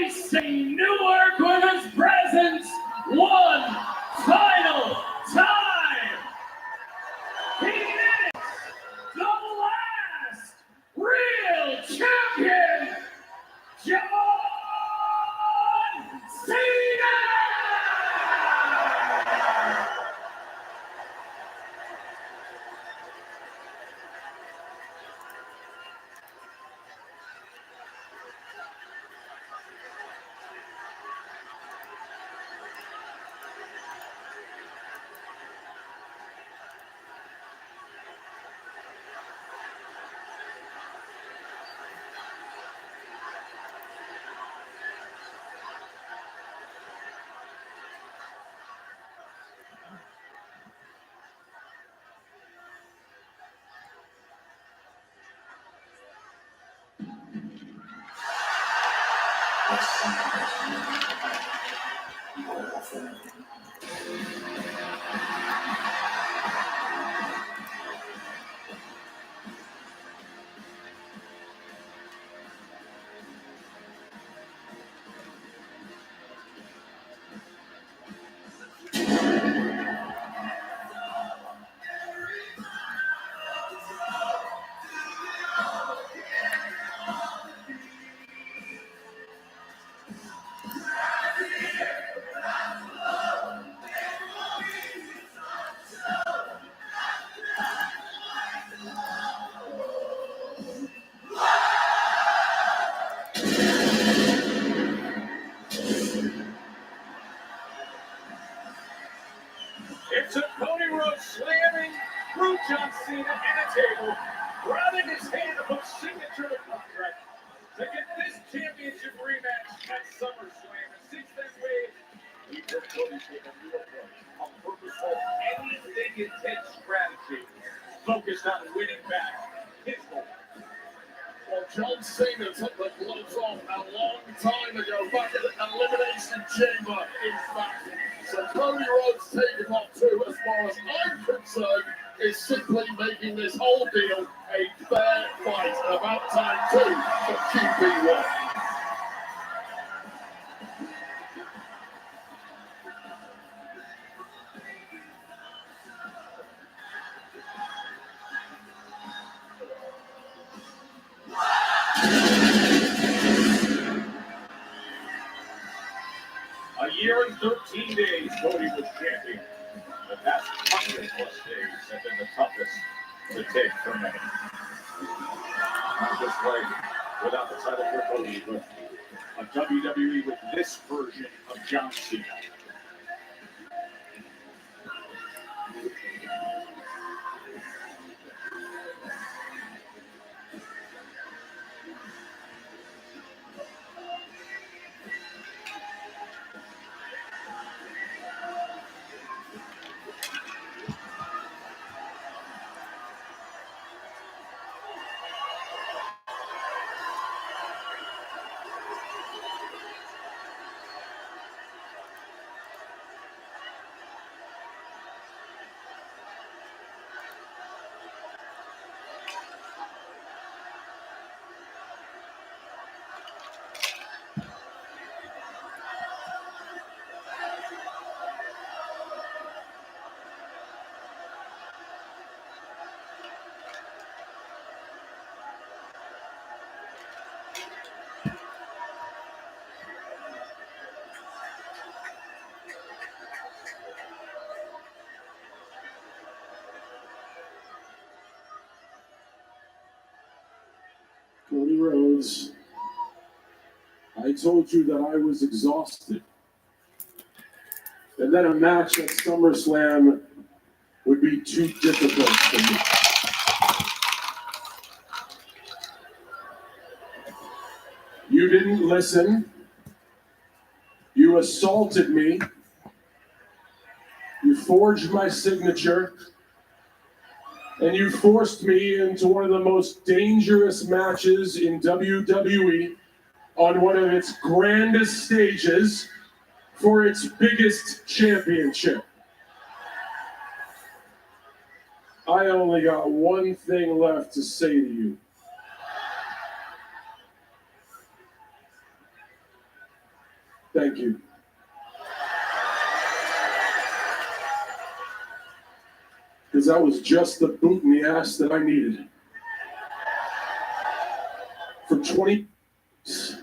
gracing Newark with his presence one final time. He is the last real champion, John Cena! It took Cody Rhodes slamming through John Cena in a table, grabbing his hand to put signature to contract to get this championship rematch at SummerSlam. And since then, he took Cody to a new approach, a purposeful, anything intense strategy focused on winning back his home. Well, John Cena took the gloves off a long time ago, back at the Elimination Chamber, in fact. So Cody Rhodes taking off too, as far as I'm concerned, is simply making this whole deal a fair fight. And about time too for QB1. A year and 13 days, Cody was champion. The past 100+ days have been the toughest to take for many. Not just like without the title for Cody, but a WWE with this version of John Cena. Cody Rhodes, I told you that I was exhausted. And that a match at SummerSlam would be too difficult for me. You didn't listen. You assaulted me. You forged my signature. And you forced me into one of the most dangerous matches in WWE on one of its grandest stages for its biggest championship. I only got one thing left to say to you. Thank you. Because that was just the boot in the ass that I needed. For 20 years,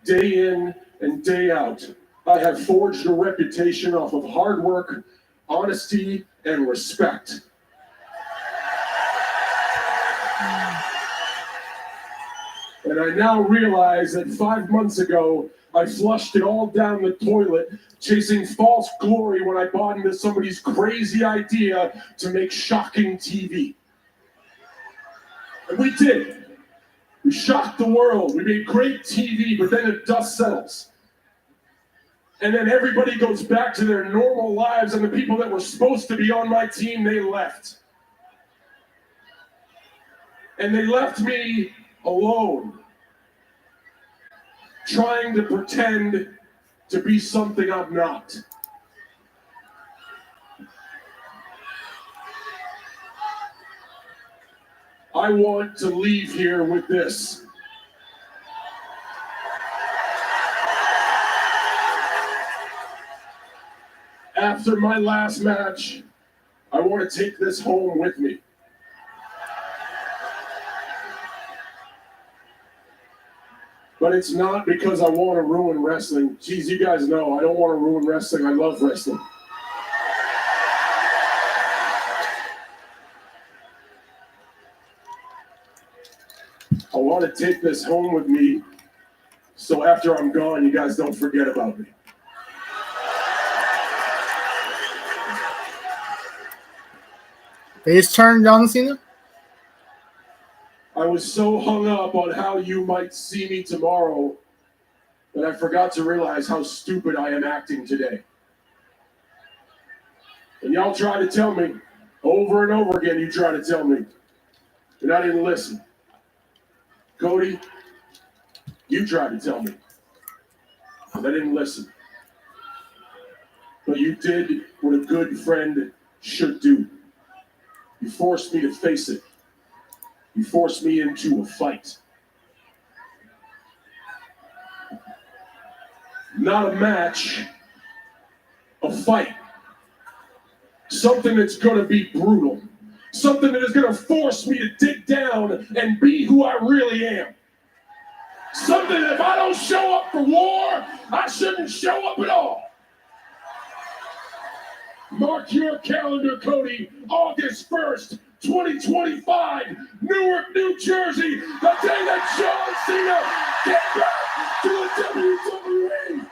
day in and day out, I have forged a reputation off of hard work, honesty, and respect. And I now realize that 5 months ago, I flushed it all down the toilet, chasing false glory when I bought into somebody's crazy idea to make shocking TV. And we did. We shocked the world. We made great TV, but then the dust settles. And then everybody goes back to their normal lives, and the people that were supposed to be on my team, they left. And they left me alone, trying to pretend to be something I'm not. I want to leave here with this. After my last match, I want to take this home with me. But it's not because I want to ruin wrestling. Geez, you guys know I don't want to ruin wrestling. I love wrestling. I want to take this home with me so after I'm gone, you guys don't forget about me. Face turn, John Cena? I was so hung up on how you might see me tomorrow that I forgot to realize how stupid I am acting today. And y'all try to tell me, over and over again, you try to tell me, and I didn't listen. Cody, you tried to tell me, and I didn't listen. But you did what a good friend should do. You forced me to face it. You forced me into a fight. Not a match, a fight. Something that's going to be brutal. Something that is going to force me to dig down and be who I really am. Something that if I don't show up for war, I shouldn't show up at all. Mark your calendar, Cody, August 1st, 2025, Newark, New Jersey, the day that John Cena gets back to the WWE.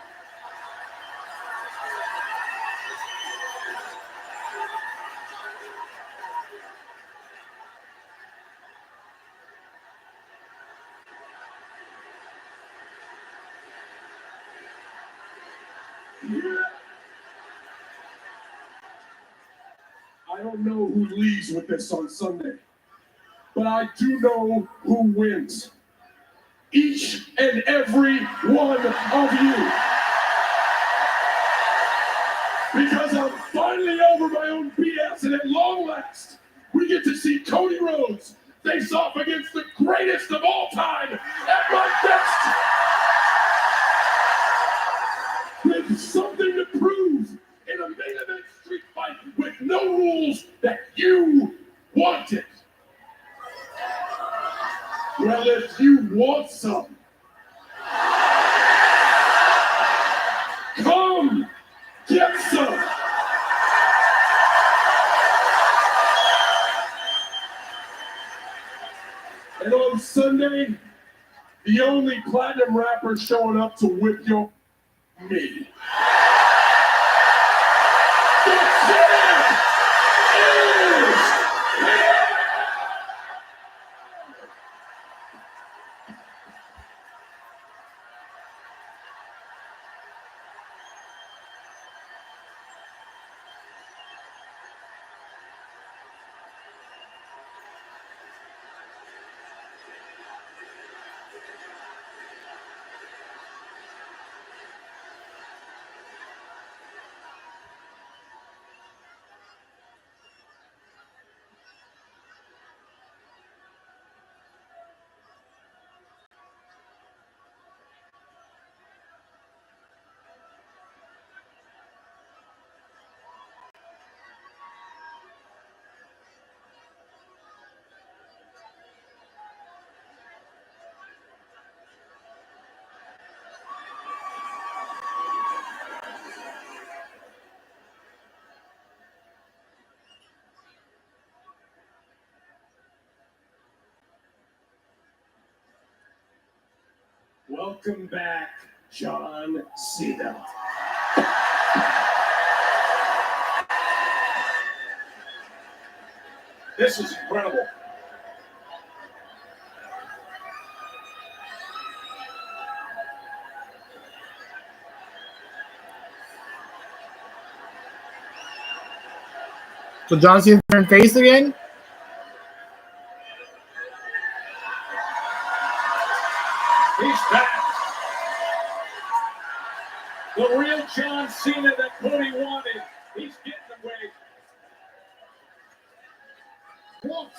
I don't know who leaves with this on Sunday, but I do know who wins. Each and every one of you. Because I'm finally over my own BS, and at long last, we get to see Cody Rhodes face off against the greatest of all time at my best. With something to prove in a main event street fight with no rules that you wanted. Well, if you want some, come get some. And on Sunday, the only platinum rapper showing up to whip your me. The champ is here! Welcome back, John Cena. This is incredible. So John Cena turned face again? He's back. The real John Cena that Cody wanted. He's getting away. What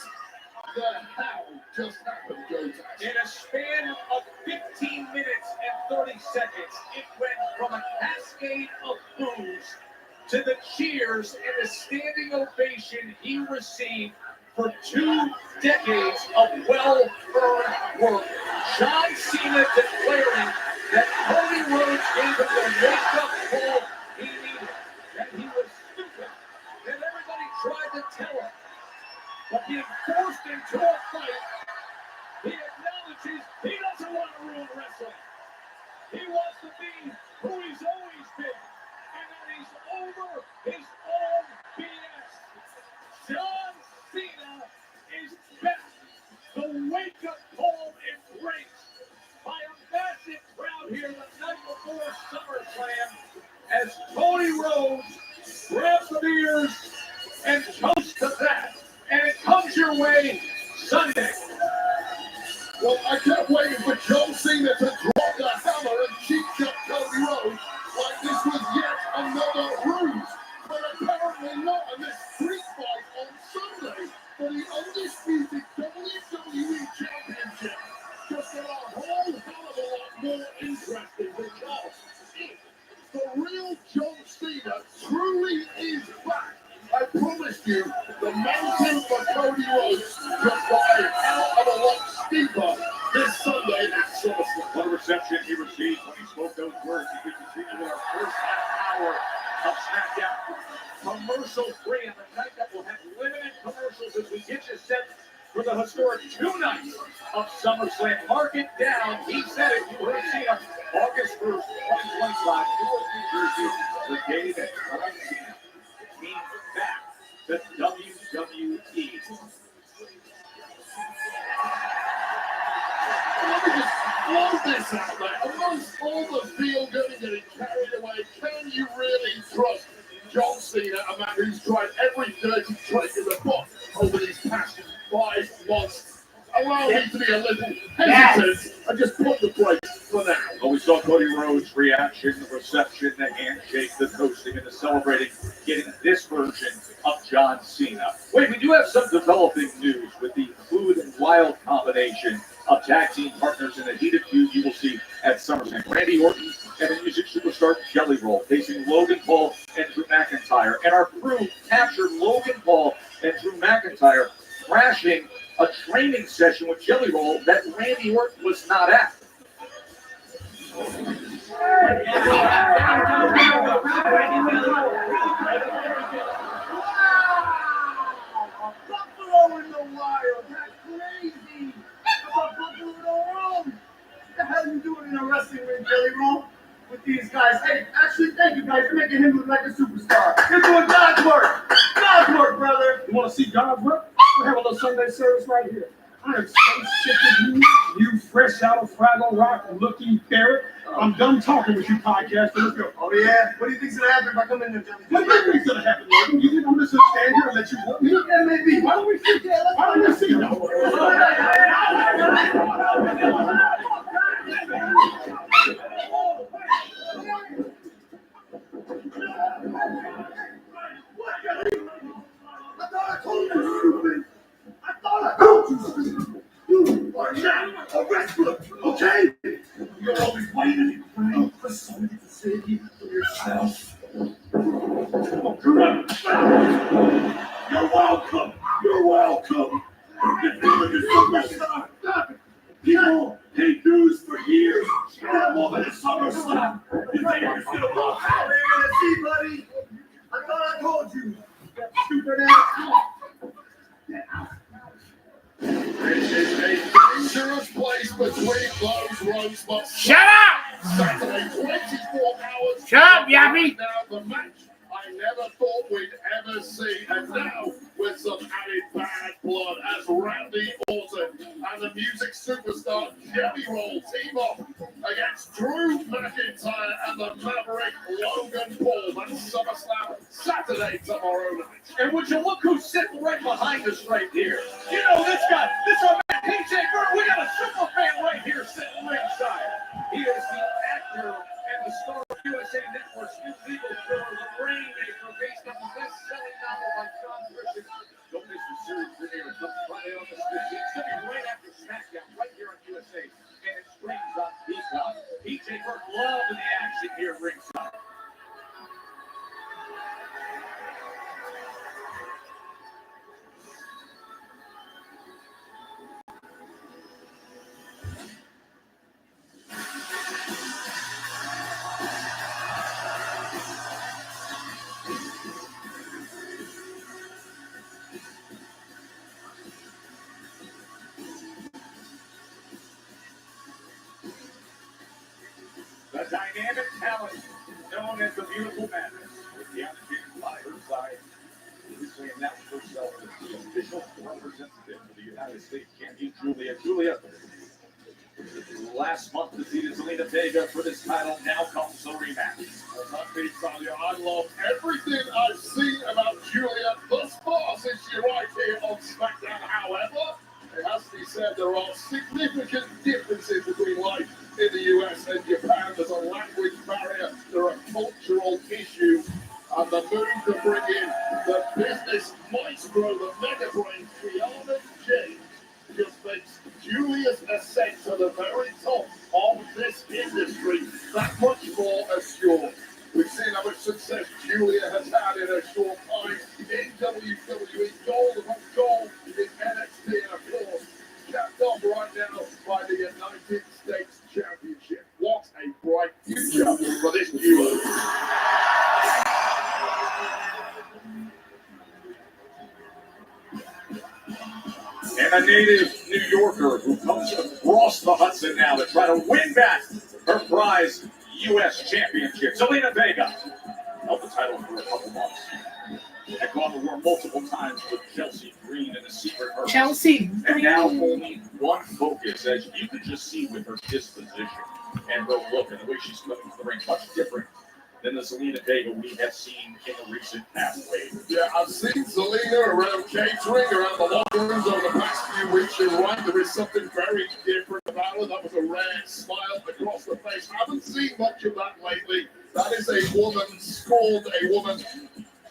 the hell just happened, Joe? In a span of 15 minutes and 30 seconds, it went from a cascade of boos to the cheers and the standing ovation he received for 2 decades of well-earned work. John Cena declaring that Cody Rhodes gave him the wake-up call he needed, that he was stupid, that everybody tried to tell him. But being forced into a fight, he acknowledges he doesn't want to ruin wrestling. He wants to be who he's always been, and that he's over his own BS. John Cena is back. The wake-up call embraced by a massive crowd here the night before SummerSlam as Cody Rhodes grabs the beers and toasts to that. And it comes your way Sunday. Well, I kept waiting for John Cena to drop the hammer and cheek up Cody Rhodes like this was yet another ruse. But apparently not in this street fight on Sunday for the undisputed WWE Championship. Just got a whole hell of a lot more interesting because if the real John Cena truly is back, I promise you, the mountain for Cody Rhodes just got a hell of a lot steeper this Sunday at SummerSlam. What a reception he received when he spoke those words. We continue with our first half hour of Smackdown. Commercial-free on the night that will have limited commercials as we get you set for the historic 2 nights of SummerSlam. Mark it down. He said it. You heard Cena. August 1st, 2025, Newark, New Jersey. The day that John Cena came back to WWE. Let me just throw this out there. Amongst all the feel-good and getting carried away, can you really trust John Cena, a man who's tried every dirty trick in the book over these past 5 months? Allow me to be a little hesitant and just put the brakes for now. Well, we saw Cody Rhodes' reaction, the reception, the handshake, the toasting, and the celebrating, getting this version of John Cena. Wait, we do have some developing news with the Food and Wild combination of tag team partners in a heated feud you will see at SummerSlam. Randy Orton and the music superstar Jelly Roll facing Logan Paul and Drew McIntyre. And our crew captured Logan Paul and Drew McIntyre crashing a training session with Jelly Roll that Randy Orton was not at. Buffalo in the wild, that's crazy. How about Buffalo in the room? What the hell are you doing in a wrestling ring, Jelly Roll, with these guys? Hey, actually, thank you guys. You're making him look like a superstar. You're doing God's work. God's work, brother. You want to see God's work? We'll have a little Sunday service right here. I am so sick of you fresh out of Fraggle Rock looking ferret. I'm done talking with you, podcaster. Let's go. Oh, yeah? What do you think's going to happen if I come in there, Jelly? What do you think's going to happen, Logan? You think I'm just going to stand here and let you whoop me? Yeah, maybe. Why don't we see that? Why don't we see that? I thought I told you, stupid. I thought I told you, stupid. You are not a wrestler, okay? You're always waiting for somebody to save you from yourself. You're welcome. You're welcome. You're feeling a superstar. People hate news for years. I'm over the SummerSlam. You think you're just gonna walk out? What are you gonna see, buddy? I thought I told you. That stupid ass. This is a dangerous place between those rosebuds. Shut up! Saturday, 24 hours. Shut up, Yappy! Now the match I never thought we'd ever see, and now with some added bad blood as Randy Orton and the music superstar Jelly Roll team up against Drew McIntyre and the Maverick Logan Paul. That's SummerSlam Saturday tomorrow night. And would you look who's sitting right behind us right here? You know this guy, this our man PJ Bird. We got a super fan right here sitting ringside. He is the actor and the star of USA Network's new legal thriller, The Rainmaker, based on the best-selling novel by John Grisham. Don't miss the series premiere. It comes Friday on the 15th. It's going to be right after Smackdown, right here on USA, and it streams on Peacock. PJ Bird loving the action here ringside. The dynamic talent known as the Beautiful Madness, with the attitude by her side, recently announced herself as the official representative for the United States champion, Julia. Last month defeated Zelina Vega for this title. Now comes the rematch. I love everything I've seen about Julia thus far since she arrived here on SmackDown. However, it has to be said there are significant differences between life in the US and Japan. There's a language barrier, there are cultural issues, and the move to bring in the business maestro, the mega brain, Kiana James, just makes Julia's ascent to the very top of this industry that much more assured. We've seen how much success Julia has had in her short time in WWE, gold upon gold in NXT, and of course, capped off right now by the United States Championship. What a bright future for this duo. And a native New Yorker who comes across the Hudson now to try to win back her prize U.S. Championship. Zelina Vega held the title for a couple months. Had gone to war multiple times with Chelsea Green in a secret hurt. Chelsea And now Green. only one focus, as you can just see with her disposition and her look and the way she's coming to the ring, much different than the Zelina Vega we have seen in the recent past wave. Yeah, I've seen Zelina around catering, around the locker rooms over the past few weeks. You're right, there is something very different about her. That was a rare smile across the face. I haven't seen much of that lately. That is a woman scorned, a woman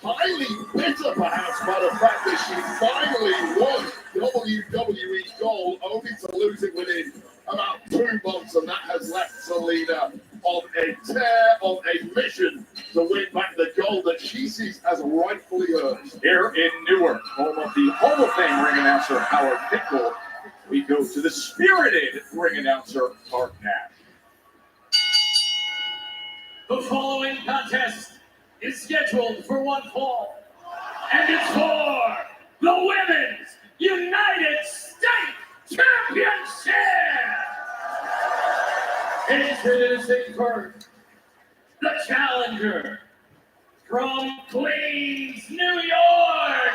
highly bitter, perhaps, by the fact that she finally won WWE Gold, only to lose it within about 2 months, and that has left Zelina on a tear, on a mission to win back the gold that she sees as rightfully hers. Here in Newark, home of the Hall of Fame ring announcer Howard Pickle, we go to the spirited ring announcer Mark Nash. The following contest is scheduled for one fall, and it's for the Women's United States Championship! Introducing first, the challenger from Queens, New York,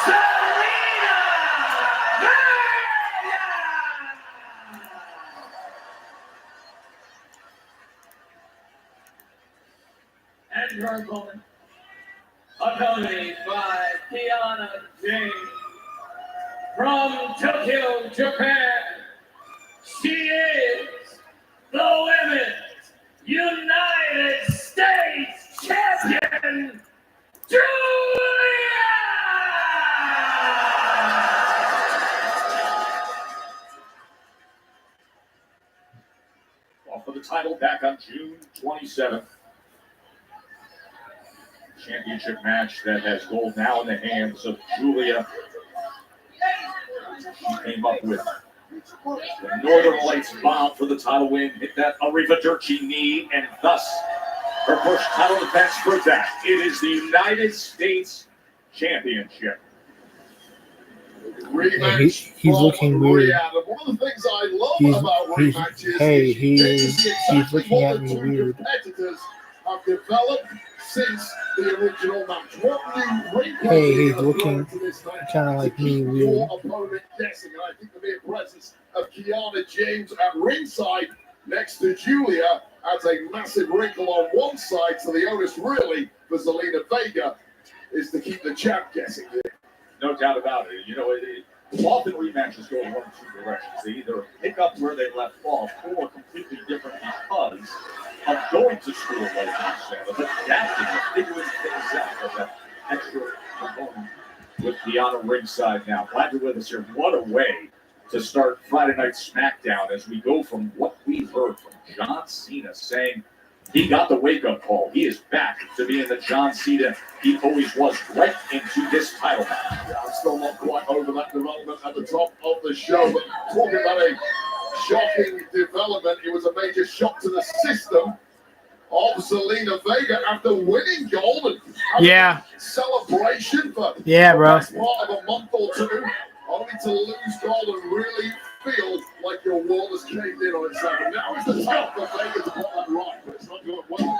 Zelina Vega! And her opponent, accompanied by Kiana James, from Tokyo, Japan, she is the Women's United States Champion, Julia! Off of the title back on June 27th. Championship match that has gold now in the hands of Julia. She came up with the Northern Lights bomb for the title win, hit that Arrivederci knee, and thus her first title defense for that. It is the United States Championship. Rematch he's from looking weird. Riyadh. And one of the things I love He's- about he's- rematches hey, is you get to he's see exactly looking what at the me two weird. competitors have developed since the original match. What new wrinkles Hey, are you he's gonna throw looking into this match kind of to like me keep weird. your opponent guessing? And I think the mere presence of Kiana James at ringside next to Julia adds a massive wrinkle on one side. So the onus really for Zelina Vega is to keep the champ guessing here. No doubt about it. You know, often rematches go in one of two directions. They either pick up where they left off or completely different because of going to school, like you said, of adapting, of figuring things out, of that extra component with Kiana ringside now. Glad you're with us here. What a way to start Friday Night Smackdown as we go from what we heard from John Cena saying he got the wake-up call. He is back to being the John Cena he always was, right into this title match. Yeah, I'm still not quite over that development at the top of the show, but talking about a shocking development, it was a major shock to the system of Zelina Vega after winning gold and having Yeah. a celebration for Yeah, the bro. best part of a month or two, only to lose gold and really feel like your world has caved in on itself. And now is the time for Vega to put that right, but it's not going well.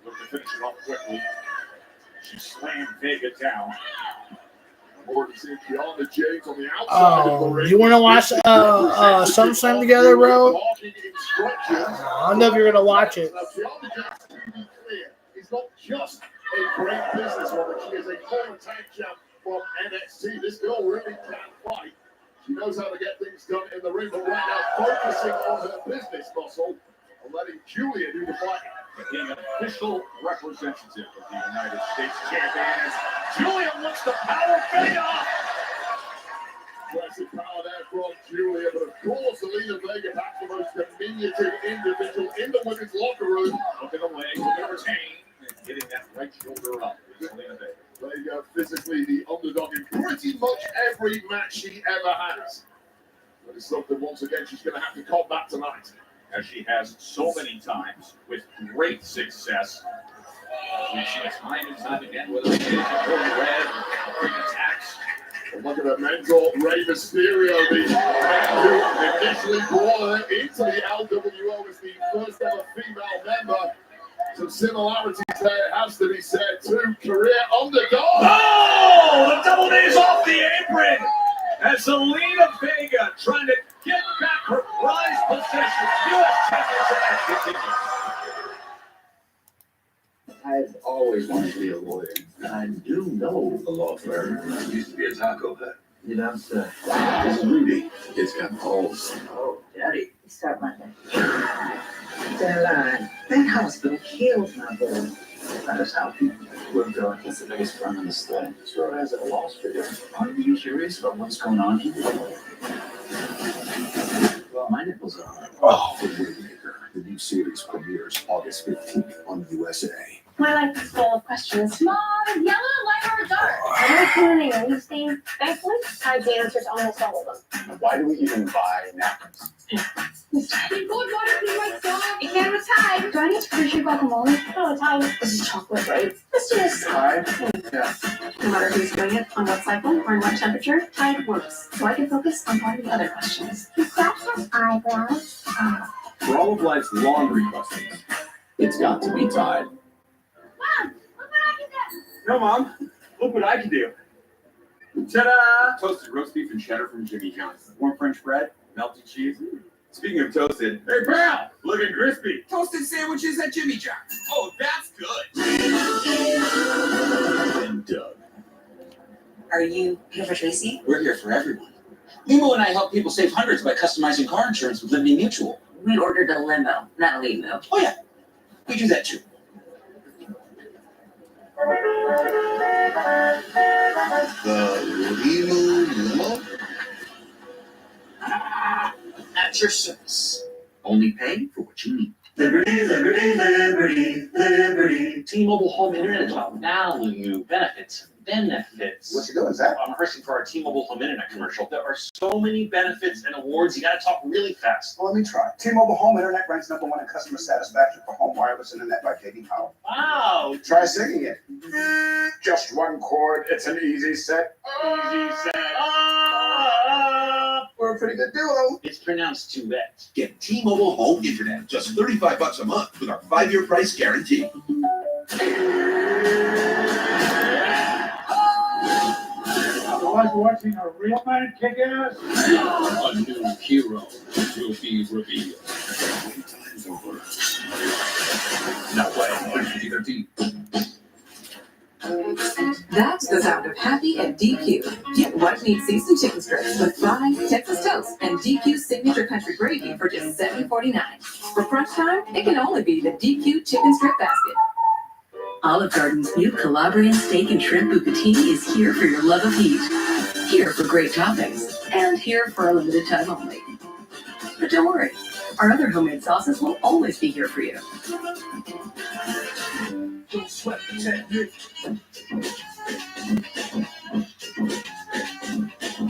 Look to finish it off quickly. She slammed Vega down. Or to see Kiana James on the outside of the ring. You want to watch SummerSlam together, bro? I don't know if you're gonna watch it. Now, Kiana James, to be clear, is not just a great businesswoman. She is a former tag champ from NXT. This girl really can fight. She knows how to get things done in the ring, but right now focusing on her business muscle and letting Julia do the fighting. Being an official representative of the United States champion, Julia looks to power Vega. Impressive power there from Julia, but of course, Zelina Vega, perhaps the most diminutive individual in the women's locker room. Looking away, looking to retain, and getting that right shoulder up with Zelina Vega. Vega physically the underdog in pretty much every match she ever has. But it's something, once again, she's going to have to combat tonight. As she has so many times with great success. We've seen it time and time again, whether it's in red or attacks. And look at her mentor, Rey Mysterio, the man who initially brought her into the LWO as the first ever female member. Some similarities there, it has to be said, to career underdog. Oh, the double knees off the apron. As Zelina Vega trying to get back her prized possession. U.S. Championship continues. I've always wanted to be a lawyer. I do know a law firm. I used to be a taco hut. You know, sir. This is Rudy. It's got balls. Oh, Daddy. We start Monday. They're lying. That hospital killed my boy. That is how people were going. It's the biggest firm in the state. Sure has a loss figure. Are you curious about what's going on here? Well, my nipples are. Oh, The Waymaker. The new series premieres August 15th on USA. My life is full of questions. Small, yellow, light, or dark. What are tuning and you staying? Thankfully, I have the answers to almost all of them. Why do we even buy napkins? Good water, be right dog. You can't have Tide. Do I need to appreciate guacamole? No, Tide. This is chocolate, right? Let's do this. Tide? Yeah. No matter who's doing it, on what cycle, or in what temperature, Tide works. So I can focus on all the other questions. Does Crash have eyebrows? For all of life's laundry questions, it's got to be Tide. Mom, look what I can do. No, Mom. Look what I can do. Ta-da! Toasted roast beef and cheddar from Jimmy John's. Warm French bread, melted cheese. Speaking of toasted, hey, pal, looking crispy. Toasted sandwiches at Jimmy John's. Oh, that's good. And Doug. Are you here for Tracy? We're here for everyone. Limo and I help people save hundreds by customizing car insurance with Liberty Mutual. We ordered a limo, not a limo. Oh, yeah. We do that too. The limo. At your service. Only pay for what you need. Liberty, liberty, liberty, liberty. T-Mobile Home Internet is about value, benefits, Benefits. What you doing, Zach? I'm rehearsing for our T-Mobile home internet commercial. There are so many benefits and awards. You got to talk really fast. Well, let me try. T-Mobile Home Internet ranks #1 in customer satisfaction for home wireless internet by J.D. Power. Wow. Try singing it. Just one chord. It's an easy set. Easy set. We're a pretty good duo. It's pronounced Tibet. Get T-Mobile Home Internet, just $35 a month with our 5-year price guarantee. Like watching a real man kick ass? A new hero will be revealed. 20 times over. Now playing PG-13. That's the sound of happy at DQ. Get white meat seasoned chicken strips with fries, Texas toast, and DQ's signature country gravy for just $7.49. For crunch time, it can only be the DQ chicken strip basket. Olive Garden's new Calabrian steak and shrimp bucatini is here for your love of heat. Here for great toppings, and here for a limited time only. But don't worry, our other homemade sauces will always be here for you. Don't sweat the technique.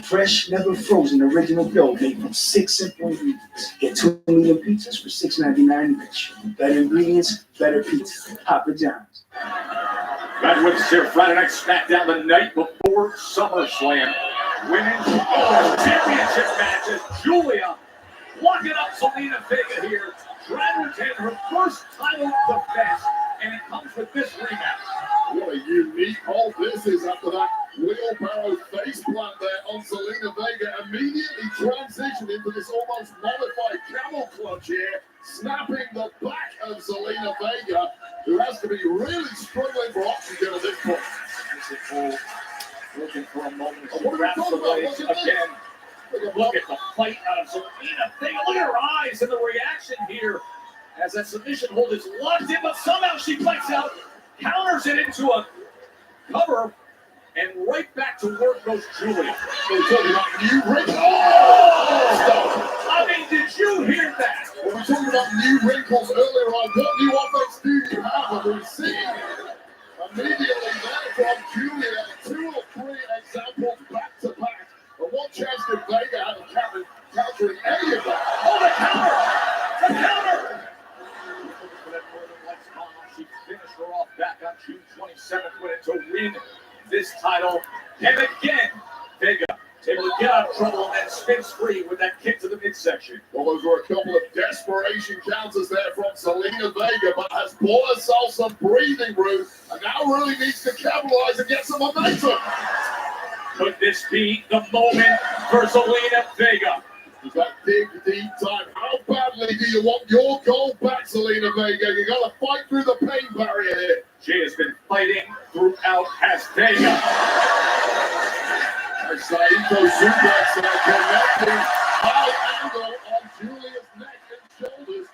Fresh, never frozen, original dough made from 6 simple ingredients. Get 2 medium pizzas for $6.99 each. Better ingredients, better pizza. Papa John's. Graduates here Friday night Smackdown the night before SummerSlam. Women's championship matches. Julia locking up Zelina Vega here. Trying to retain her first title defense. And it comes with this rematch. What a unique hold this is after that wheelbarrow face plant there on Zelina Vega. Immediately transitioned into this almost modified camel clutch here, snapping the back of Zelina Vega, who has to be really struggling for oxygen at this point. Looking for a moment to grab the legs again. Look at the fight out of Zelina Vega. Look at her eyes and the reaction here as that submission hold is locked in, but somehow she fights out, counters it into a cover, and right back to work goes Julia. We're talking about new wrinkles. Oh! I mean, did you hear that? We were talking about new wrinkles earlier on. What new offense do you have? And we've seen immediately there from Julia 2 or 3 examples back to back. But what chance did Vega have of countering any of that? Oh, the counter! The counter! She finished her off back on June 27th with it to win this title. And again, Vega able to get out of trouble and then spins free with that kick to the midsection. Well, those were a couple of desperation counters there from Zelina Vega, but has bought herself some breathing room and now really needs to capitalize and get some momentum. Could this be the moment for Zelina Vega? Is that big, deep time? How badly do you want your gold back, Zelina Vega? You got to fight through the pain barrier here. She has been fighting throughout, has Vega. As Saito suplex connecting high angle on Julia's neck and shoulders.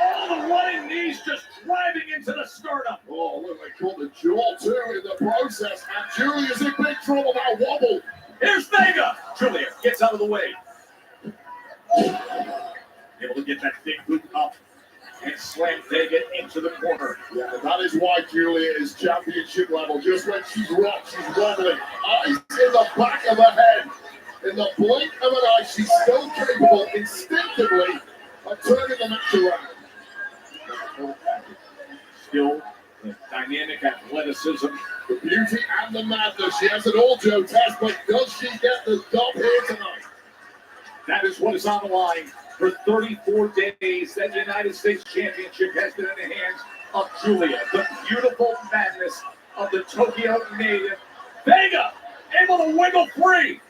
All the running knees just driving into the sternum. Oh, look, they caught the jaw too in the process, and Julia's in big trouble now. Wobble. Here's Vega. Julia gets out of the way. Able to get that big boot up and slam Vega into the corner. Yeah, that is why Julia is championship level. Just when she's rocked, she's wobbling. Eyes in the back of her head. In the blink of an eye, she's still capable instinctively of turning the match around. Skill, the dynamic athleticism, the beauty and the madness. She has it all, Joe Tess, but does she get the dub here tonight? That is what is on the line. For 34 days, that United States Championship has been in the hands of Julia, the beautiful madness of the Tokyo native. Vega able to wiggle free.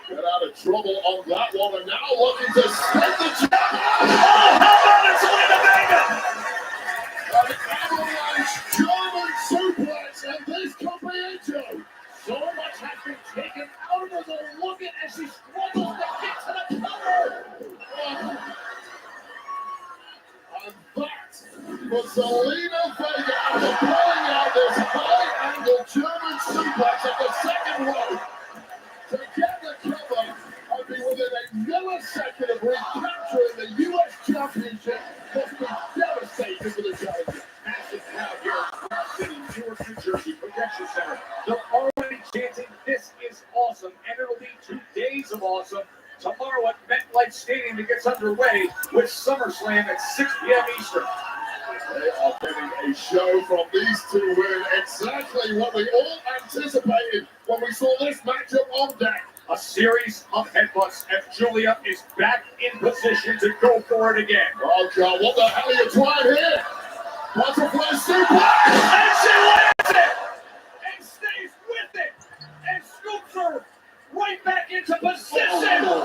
Get out of trouble on that one, and now looking to spin the jab. Oh, how about it, Zelina Vega? An avalanche German suplex, and this could be it, Joe. So much has been taken out of her. Look at as she struggles to get to the cover. And that was Zelina Vega after pulling out this high-angle German suplex at the second row to get the cover and be within a millisecond of recapturing the U.S. Championship. Must be devastating for the challenger. Massive crowd here. Stadium that gets underway with SummerSlam at 6 p.m. Eastern. They are getting a show from these two women, exactly what we all anticipated when we saw this matchup on deck. A series of headbutts as Julia is back in position to go for it again. Oh, God, what the hell are you trying here? Butterfly suplex! And she lands it! And stays with it! And scoops her right back into position!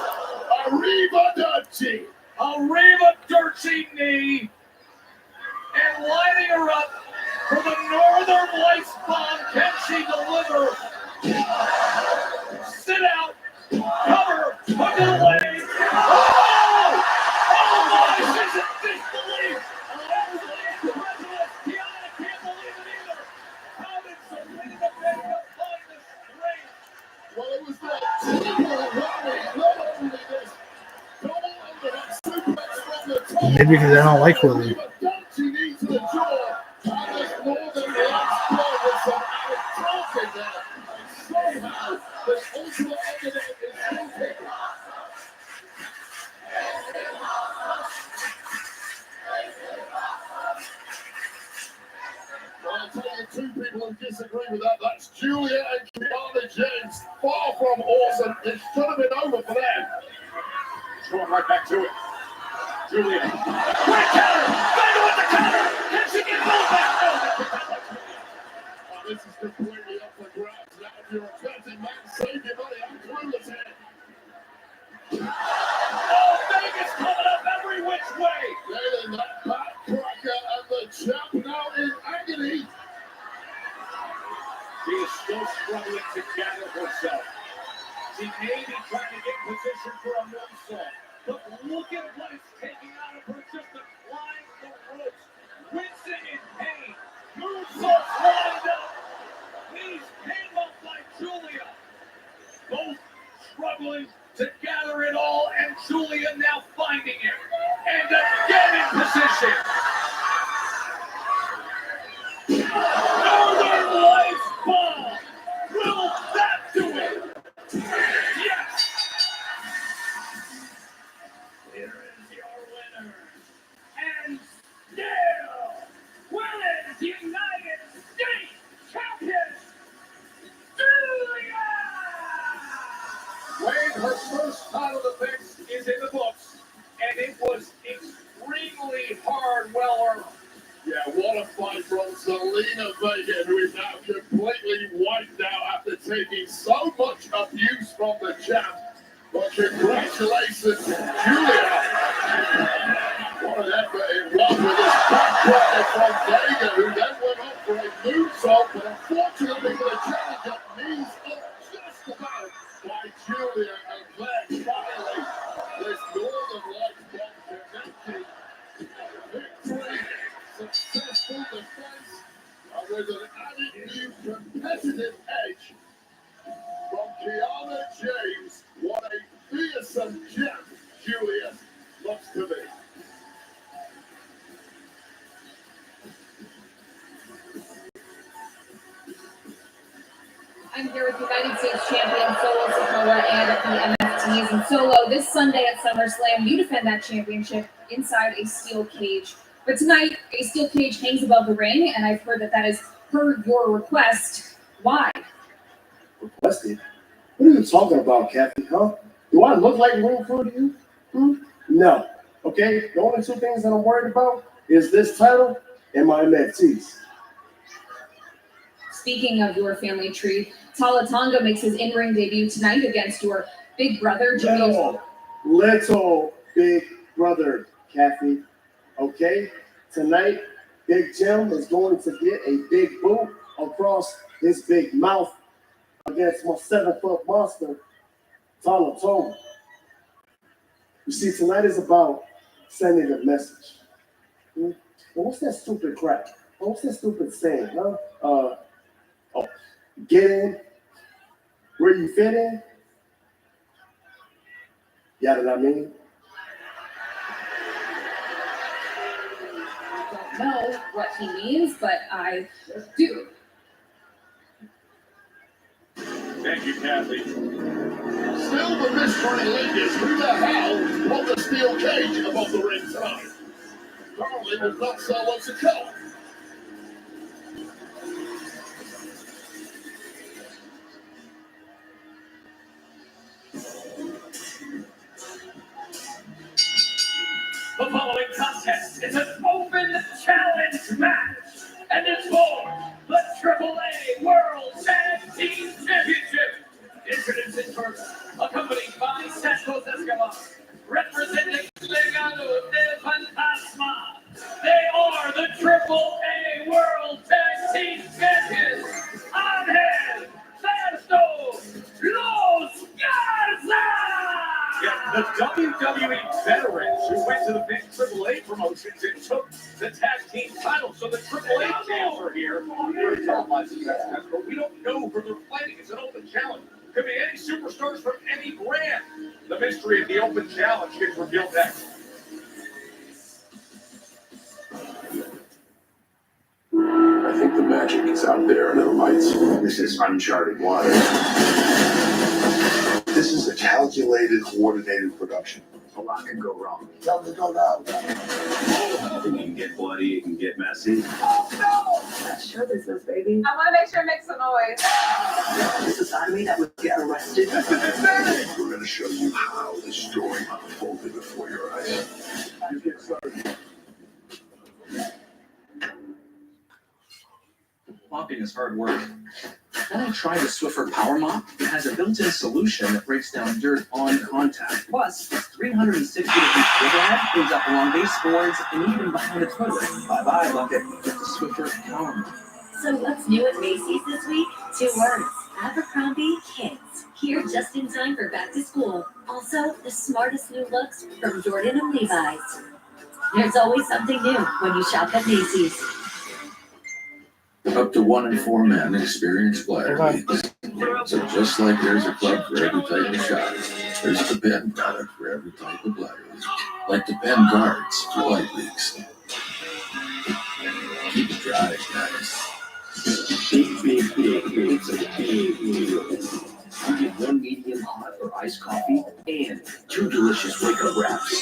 Arriva Dirty! Arriva Dirty knee! And lining her up for the Northern Lights bomb. Can she deliver? Sit out, cover, hook it away. Oh! Oh my, she's in disbelief. Absolutely incredulous. Kiana can't believe it either. How did Serena Vega find the strength? Well, it was that triple whammy, not only this double overhead suplex from the top. Maybe because I don't like Willie. Dirty knee to the jaw. And this Northern Lights blood with some added talking there. And somehow, this ultimate underneath is still kicking. Well, I'll tell you two people who disagree with that. That's Julia and Kiana James. Far from awesome. It should have been over for them. Going right back to it. Julia. Quick counter! Vega with the counter! Can she get both back? Oh, this is completely up for grabs. Now, if you're a betting man, save your money. I'm clueless here. Oh, Vegas coming up every which way! Nailing that backcracker, and the champ now in agony. She is still struggling to gather herself. She may be trying to get in position for a moonsault, but look at what it's taking out of her just to climb the ropes. Wincing in pain. Moonsaults lined up. Knees came up by Julia. Both struggling to gather it all, and Julia now finding it. And again in position. Northern Lights bomb. Will that do it? Yes. Here is your winner. And still, Women's United States Champion, Julia! Wade, her first title defense is in the books, and it was extremely hard, well earned. Yeah, what a fight from Zelina Vega, who is now completely wiped out after taking so much abuse from the champ. But congratulations, Julia. What an effort it was with this backcracker from Vega, who then went up for a moonsault, but unfortunately for the challenger, knees up just about by Julia, and then finally, this Northern Lights bomb connecting. Victory, successful defense, and with an added new competitive edge from Kiana James. What a fearsome gem Julia looks to be. I'm here with United States champion Solo Sikoa and the MFTs. And Solo, this Sunday at SummerSlam, you defend that championship inside a steel cage. But tonight, a steel cage hangs above the ring, and I've heard that that is per your request. Why? Requested? What are you talking about, Kathy, huh? Do I look like room food to you? No. Okay? The only two things that I'm worried about is this title and my MFTs. Speaking of your family tree, Tala Tonga makes his in-ring debut tonight against your big brother, Jimmy. Little big brother, Kathy. Okay? Tonight, Big Jim is going to get a big boot across his big mouth against my 7-foot monster, Tala Tonga. You see, tonight is about sending a message. And what's that stupid crap? What's that stupid saying, huh? Get in where you fit in. You know what I mean? I don't know what he means, but I do. Thank you, Kathy. Still the mystery lingers. Who the hell put the steel cage above the ring tonight? Apparently, we've not so what's to come. The following contest is an open challenge match, and it's for the AAA World Tag Team Championship. Introducing first, accompanied by Santos Escobar, representing Legado del Fantasma. They are the AAA World Tag Team Champions. Ángel Santos Los Garza! Yeah, the WWE veterans who went to the big AAA promotions and took the tag team title. So the AAA champs are here. We're televised as that, but we don't know who they're fighting. It's an open challenge. Could be any superstars from any brand. The mystery of the open challenge gets revealed next. I think the magic is out there under the lights. This is uncharted water. This is a calculated, coordinated production. A lot can go wrong. Tell them to go loud. It can get bloody, it can get messy. That's show business, baby. I want to make sure it makes some noise. This is on me that would get arrested. We're going to show you how the story unfolded before your eyes. You get started. Mopping is hard work. Then I tried the Swiffer Power Mop. It has a built-in solution that breaks down dirt on contact. Plus, it's 360 degrees overhead, cleans up along baseboards, and even behind the toilet. Bye-bye, bucket. With the Swiffer Power Mop. So what's new at Macy's this week? 2 words. Abercrombie Kids. Here just in time for back to school. Also, the smartest new looks from Jordan and Levi's. There's always something new when you shop at Macy's. Up to 1 in 4 men experience bladder leaks. So just like there's a club for every type of shot, there's a Depend product for every type of bladder leak. Like Depend guards for light leaks. Keep it dry, guys. Big. It's a big deal. You get 1 medium hot or iced coffee and 2 delicious wake-up wraps.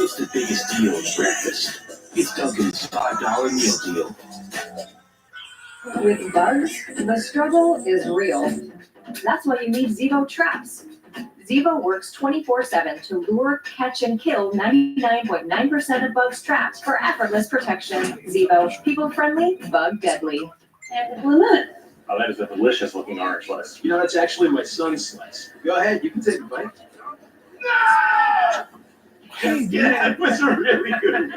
It's the biggest deal of breakfast. It's Dunkin's $5 meal deal. With bugs, the struggle is real. That's why you need Zevo traps. Zevo works 24/7 to lure, catch, and kill 99.9% of bugs trapped for effortless protection. Zevo, people-friendly, bug-deadly. And limit. Oh, that is a delicious looking orange slice. You know, that's actually my son's slice. Go ahead, you can take a bite. Yeah, it was really good.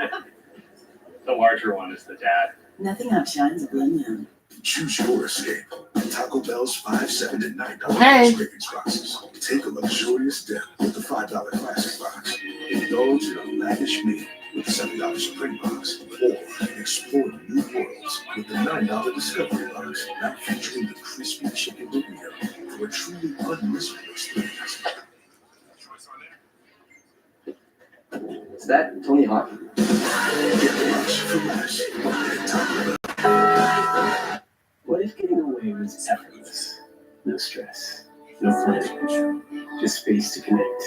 The larger one is the dad. Nothing outshines a blend now. Choose your escape. Taco Bell's 5, 7, and $9 Hey. cravings boxes. Take a luxurious dip with the $5 classic box. Indulge in a lavish meal with the $7 Spring box. Or explore new worlds with the $9 Discovery box. Now featuring the crispy chicken burrito for a truly unmissable experience. Is that Tony Hawk? Get lunch for less at Taco Bell. What if getting away was effortless? No stress, no planning, just space to connect.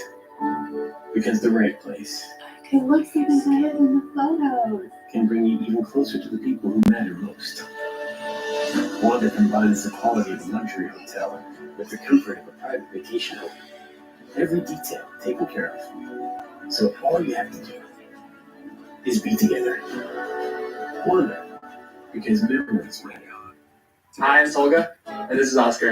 Because the right place It looks even better than the photos. can bring you even closer to the people who matter most. One that combines the quality of a luxury hotel with the comfort of a private vacation home. Every detail taken care of. So all you have to do is be together. Wonder, because memories matter. Hi, I'm Olga, and this is Oscar.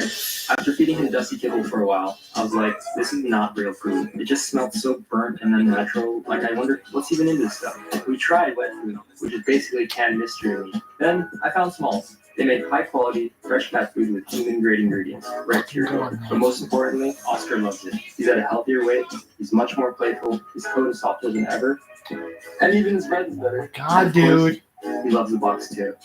After feeding him dusty kibble for a while, I was like, this is not real food. It just smelled so burnt and unnatural. Like, I wondered, what's even in this stuff? We tried wet food, which is basically canned mystery meat. Then I found Smalls. They make high-quality, fresh cat food with human-grade ingredients, right to your door. But most importantly, Oscar loves it. He's at a healthier weight, he's much more playful, his coat is softer than ever, and even his bread is better. God, dude. He loves the box, too.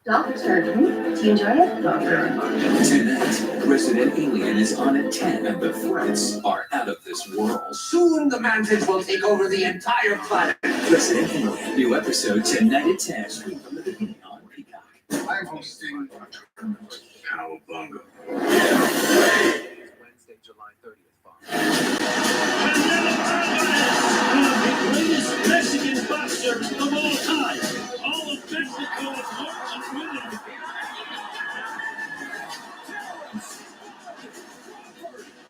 Doctor, do you enjoy it? Not very much. Tonight, Resident Alien is on at 10, and the threats are out of this world. Soon the mantis will take over the entire planet. Resident Alien, new episode tonight at 10. Stream from the beginning on Peacock. I'm hosting a tournament. Cowabunga. Wednesday, July 30th, Fox. One of the greatest Mexican boxers of all time. All of Mexico is marching with him.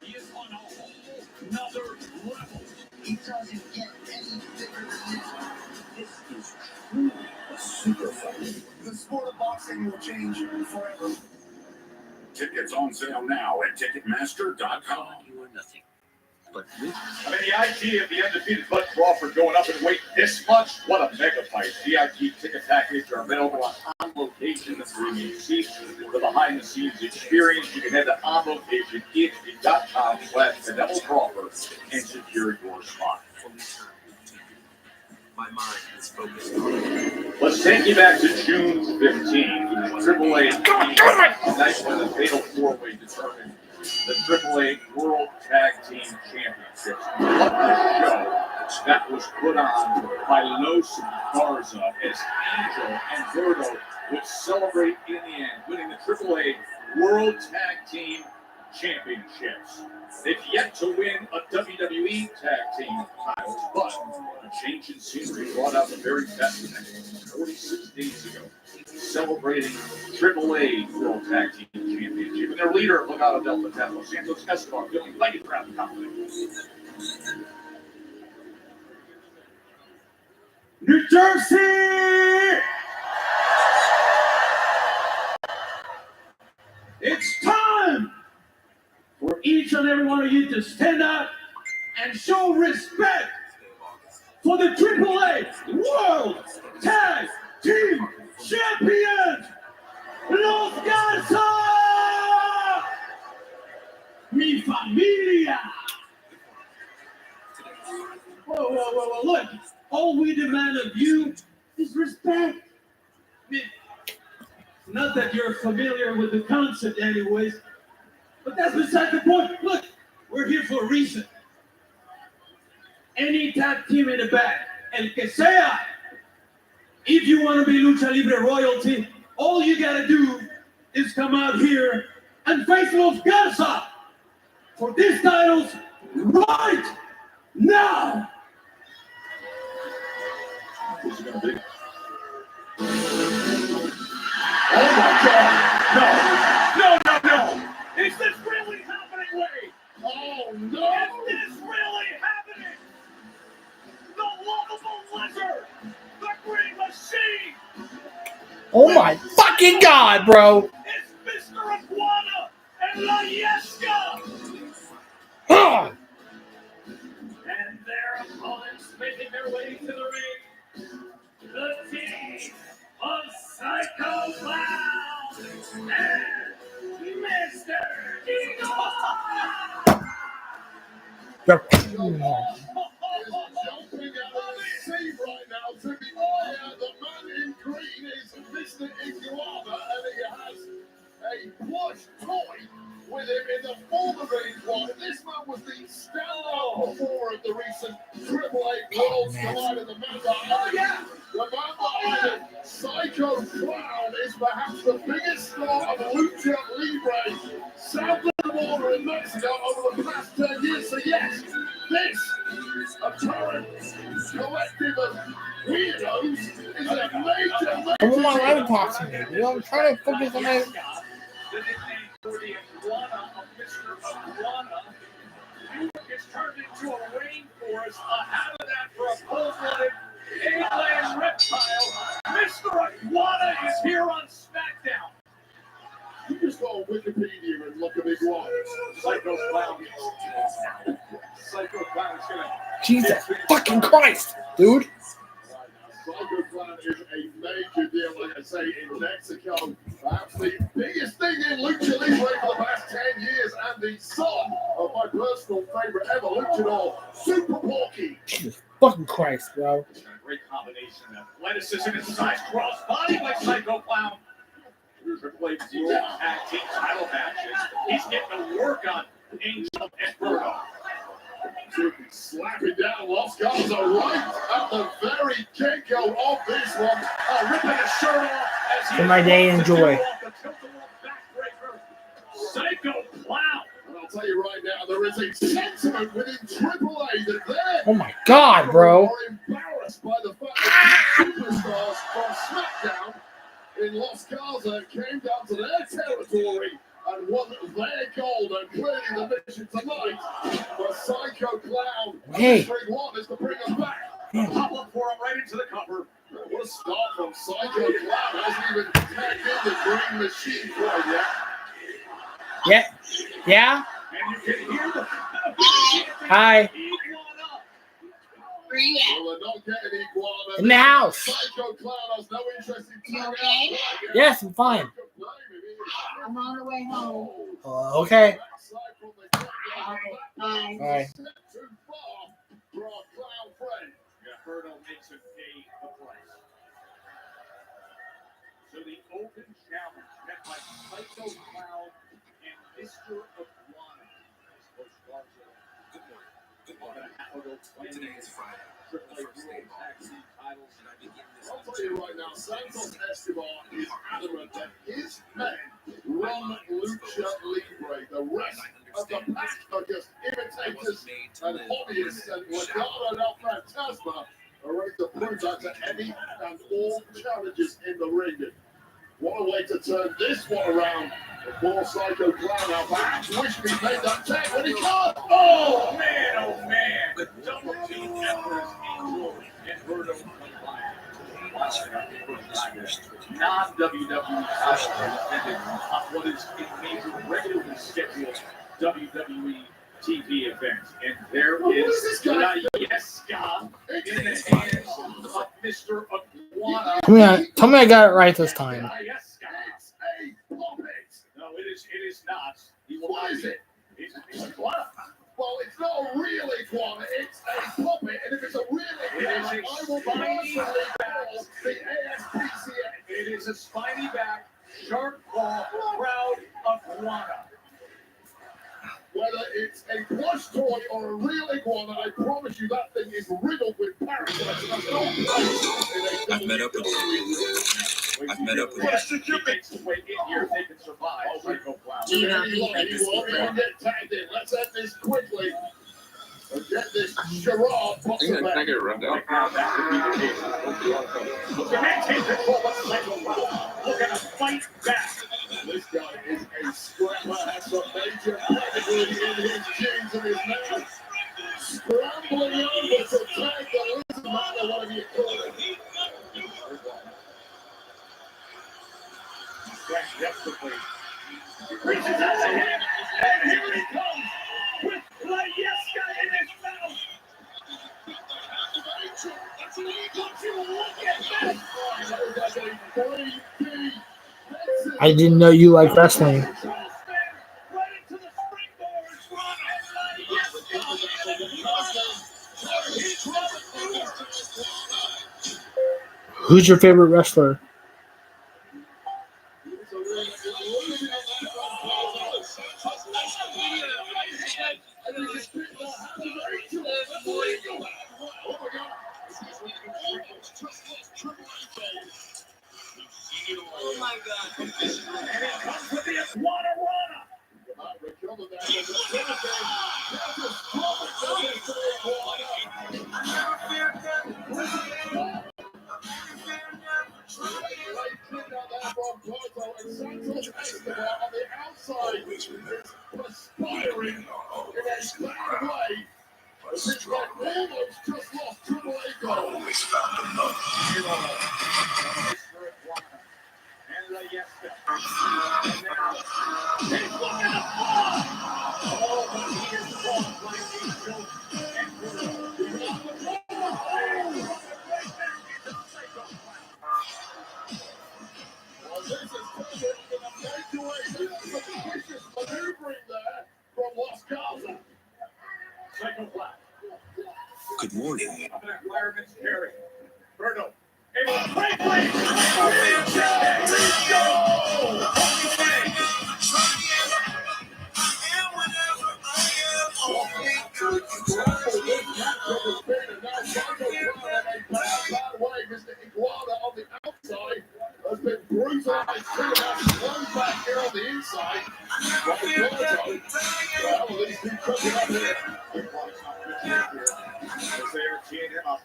He is on a whole nother level. He doesn't get any bigger than this. This is truly a super fight. The sport of boxing will change forever. Tickets on sale now at Ticketmaster.com. You are nothing. But I mean, the idea of the undefeated Bud Crawford going up in weight this much, what a mega fight. VIP ticket package are available on location this premium seats. The behind-the-scenes experience, you can head to onlocationhd.com/TheDevilCrawford and secure your spot. my mind is focused on it. Let's take you back to June 15th. Triple A night when the fatal four-way determined the AAA World Tag Team Championships. What a show that was put on by Los Garza as Angel and Verdo would celebrate in the end, winning the AAA World Tag Team Championships. They've yet to win a WWE Tag Team title, but a change in scenery brought out the very best of them 46 days ago, celebrating AAA World Tag Team Championship. And their leader, Legado del Fantasma, Santos Escobar, feeling mighty proud of the company. New Jersey! It's time for each and every one of you to stand up and show respect for the AAA World Tag Team Champions, Los Garza! Mi familia! Whoa, look, all we demand of you is respect. Not that you're familiar with the concept anyways, but that's beside the point. Look, we're here for a reason. Any tag team in the back, el que sea, if you want to be Lucha Libre royalty, all you gotta do is come out here and face Los Garza for these titles right now. Who's it gonna be? Oh my God! No! Is this really happening, Wade? Oh no! Is this really happening? The lovable lizard, the green machine. Oh my fucking God, bro! It's Mr. Iguana and La Yesca. And their opponents making their way to the ring. The team of Psycho Clown and Mr. Eagle. Jumping out of his seat right now to be the man in green is Mr. Iguana, and he has a plush toy with him in the form of an iguana. This man was the standout performer of the recent AAA Worlds Collide, the man behind it, Psycho Clown, is perhaps the biggest star of Lucha Libre, South of the border in Mexico over the past 10 years. So yes, this apparent collective of weirdos is a major. I want my life talk to me. You know, I'm trying to focus on my. The nickname for the iguana of Mr. Iguana. Newark is turned into a rainforest, a habitat for a cold-blooded, alien reptile. Mr. Iguana is here on Smackdown. You just go on Wikipedia and look at iguanas. Psycho Clown. Psycho Clown is gonna. Jesus fucking Christ, dude. Psycho Clown is a major deal, like I say, in Mexico. Perhaps the biggest thing in Lucha Libre for the past 10 years, and the son of my personal favorite ever luchador, Super Porky. Jesus fucking Christ, bro. Great combination of athleticism and size. Cross body by Psycho Clown. Triple A World Tag Team title matches. He's getting to work on Angel and Verdo. Slapping down Los Garza right at the very get-go of this one. Ripping his shirt off as he For my day, enjoy. Psycho tell you right now, there is a sentiment within AAA that they're Oh my God, bro. are embarrassed by the fact that superstars from Smackdown in Los Gaza came down to their territory and won their gold. And clearly the mission tonight for Psycho Clown Hey. Mystery One is to bring us back. Pop up for him right into the cover. What a start from Psycho Clown. Hasn't even tagged in the green machine quite yet. Yeah. Yeah. And you can hear the Hi. Well, they're not getting iguana. In the house. Psycho Clown has no interest in You okay? Yes, I'm fine. I'm on the way home. Okay. Bye. Bye. Hurdle makes him pay the price. So the open challenge met by Psycho Clown and Mr. Iguana. Coach Garza. Good morning. Good morning. Today is Friday. AAA World Tag Team titles. And I begin this. I'll tell you right now, Santos Escobar is adamant that his men run Lucha Libre. The rest of the pack are just imitators and hobbyists, and Legado and El Fantasma are ready to prove that to any and all challenges in the ring. What a way to turn this one around. The poor Psycho Clown now perhaps wishing he made that tag when he can't. Oh man, the double team efforts enjoyed and Hurdle combined. Non-WWE stars defended on what is a major regularly scheduled WWE TV event. And there is La Yesca in the hands of Mr. Iguana. Tell me I got it right this time. La Yesca. It's a puppet. No, it is not. What is it? It's Iguana. Well, it's not a real iguana, it's a puppet, and if it's a real iguana, I will personally call the ASPCA. It is a spiny back, sharp claw, proud iguana. Whether it's a plush toy or a real iguana, I promise you that thing is riddled with parasites. I've met up with Wait, in here they can survive. Psycho Clown. Do you not get tagged in? Let's end this quickly. And get this charade Can I get a rundown? Look at control of Psycho Clown. Look at him fight back. This guy is a scrapper, has some major pedigree in his jeans and his nails. Scrambling over to tag the lizard man, or whatever you call it. Desperately. Reaches out the hand, and here he comes with La Yesca in his mouth. Look at that. I didn't know you liked wrestling. Who's your favorite wrestler? Oh my God. And it comes with the Iguana Rana. Perspiring in a bad way. This guy almost just lost Triple A gold. Always found another. And La Yesca. And now, he's looking to fall. Oh, but he is caught like a joke. Well, this is covered in a major way. This is a vicious maneuvering there from Los Gaza. Psycho Clown. Good morning. Up in a fireman's carry. Berto. Able to break away. Mr. Iguana on the outside has been brutalized. One back here on the inside. Well, As they are teeing him up.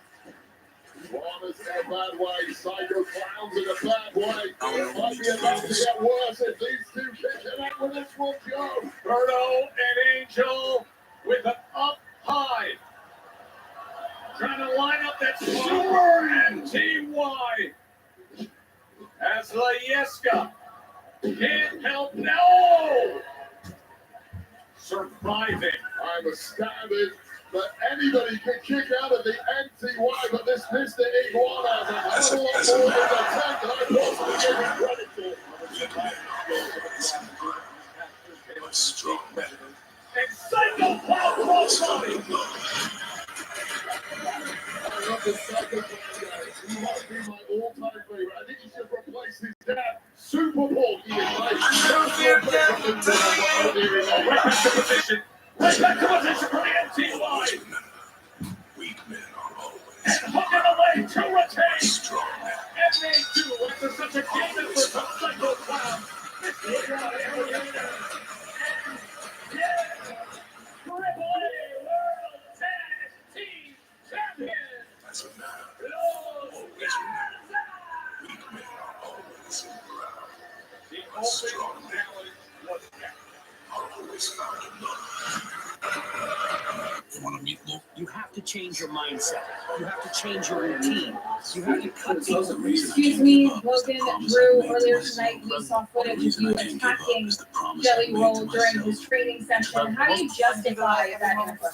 Juana's in a bad way. Psycho Clown's in a bad way. It might be about to get worse if these two kick it out with this one go. Berto and Angel with an up high. Trying to line up that super MTY. As Layeska can't help. No! Surviving. I'm astounded that anybody can kick out of the NTY, but this Mr. Iguana has a hell of a lot more in the tank than I possibly give him credit for. Strong man. And Psycho Clown crossbody. I love this Psycho Clown guy. He might be my all-time favorite. I think he should replace his dad. Super bulky and nice. Right back to position. Right back to position for the MTY. Weak men are always And hooking away to retain. strong men. And they do after such a game effort from Psycho Clown. Mr. Iguana, Alligator. Yeah. Triple A World Tag Team Champion. That's a matter. Always remember. Weak men are always proud. The But strong open men challenge was kept. are always found enough. You want to meet Luke? You have to change your mindset. You have to change your routine. You have to cut people. Excuse me, Logan, Drew, earlier tonight we saw footage of you attacking Jelly Roll during his training session. How do you justify that input?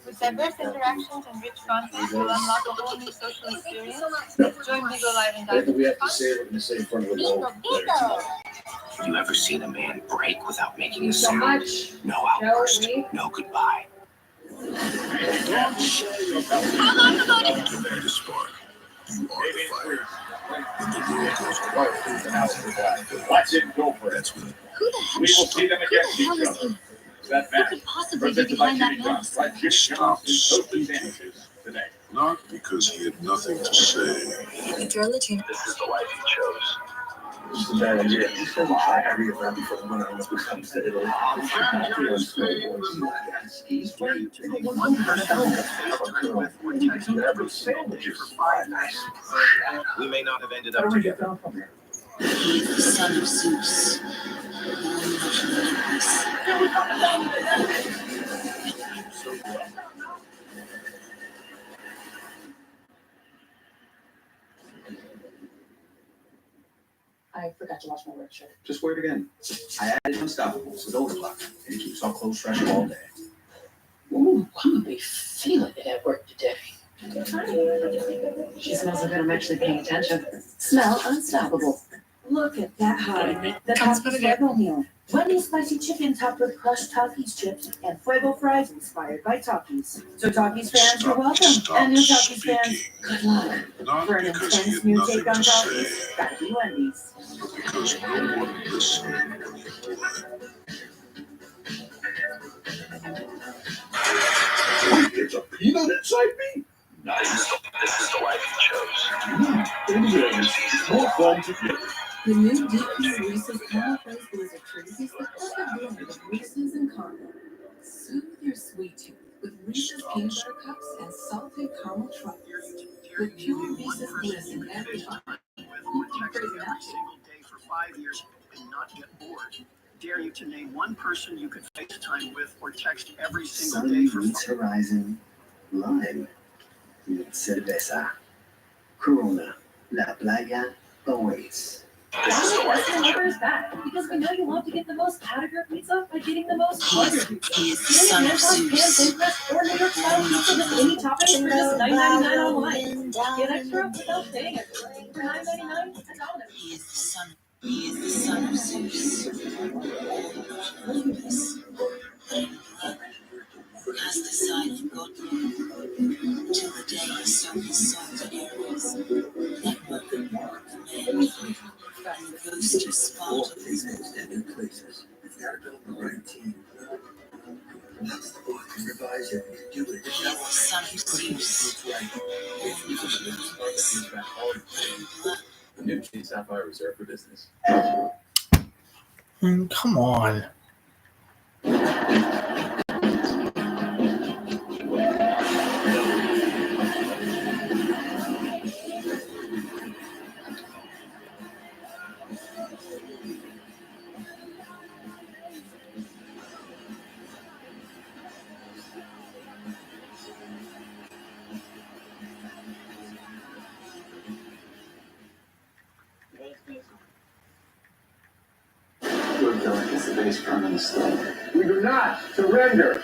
With diverse interactions and rich content, you unlock a whole new social experience. Join Bigo Live and Whatever dive we have to say, we're going to say in front of the wall. Have you ever seen a man break without making a So sound? much. No outburst, no goodbye. You are the spark. You are the fire. When the world goes quiet, Watch him go for it. that's when Who the hell We will see them against Who the each hell is other. he? That Who match could possibly be presented by behind that Jimmy John. mask? By Jimmy Stop John's toasted speaking. sandwiches today. not because he had nothing to say. If you're legit. This is the life he chose. This is a bad idea. He's going to try to reaffirm before the winner of this comes to Italy. We may not have ended up together. He is the son of Zeus. I forgot to wash my work shirt. Just wear it again. I added Unstoppables with Overclock, and it keeps all clothes fresh all day. Ooh, I'm gonna be feeling it at work today. She smells like I'm actually paying attention. Smell unstoppable. Look at that high. The Takis Fuego meal. Wendy's spicy chicken topped with crushed Takis chips and Fuego fries inspired by Takis. So Takis fans, you're welcome. And new Takis fans, good luck. Not For an because he intense had new nothing take on to Takis, say, gotta be Wendy's. but because no one listened when he would. There's a peanut inside me? Nice. This is the life he chose. Anyways, more fun together. The new DQ Reese's Caramel Flavor is a treat. It's the perfect blend of Reese's and caramel. Soothe your sweet tooth with Reese's peanut butter cups and salted caramel truffles. With pure Reese's bliss in every bite. Crazy not to. Day for 5 years and not get bored. Dare you to name one person you could FaceTime with or text every single day for Meets Horizon, Lime, Cerveza, Corona, La Playa awaits. This is the number is back because we know you want to get the most out of your pizza by getting the most on your pizza. He is the son of Zeus. Or New York style pizza with any toppings for just $9.99 online. Get extra without paying extra. For $9.99 at Domino's. He is the son of Zeus. Cast the sign of God till the day he sold his soul to Ares. Then welcome the man who goes to Sparta. New places. We've got to build the right team. That's the book and revise it. Do it. He is the son of Zeus. The new King Sapphire reserved for business. Come on. face firm in the stone. We do not surrender.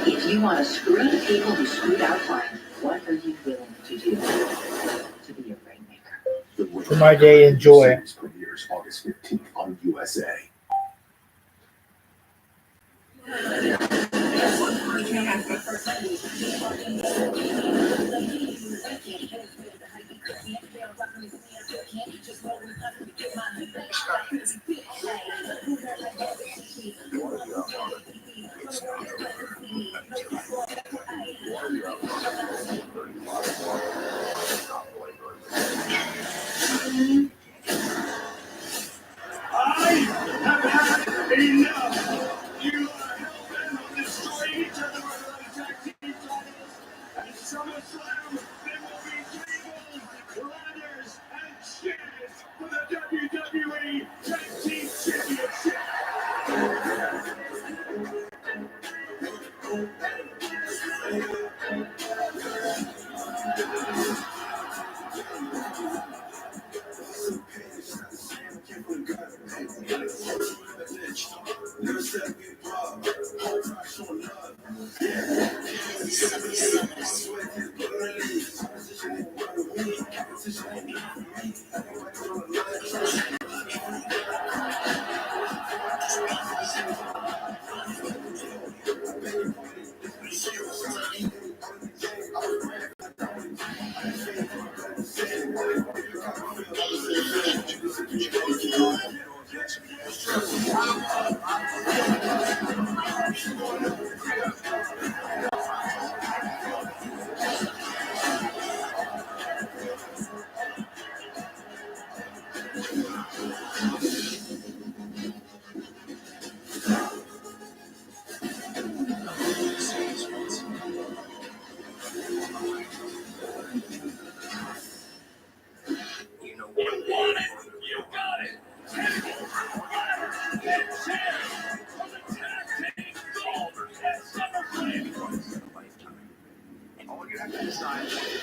If you want to screw the people who screwed our client, what are you willing to do to be a rainmaker? For my day, enjoy. Series premieres August 15th on USA. I have had enough. You are hell-bent on destroying each other with other tag team titles. At SummerSlam, there will be tables, ladders, and chairs for the WWE Tag Team Championship.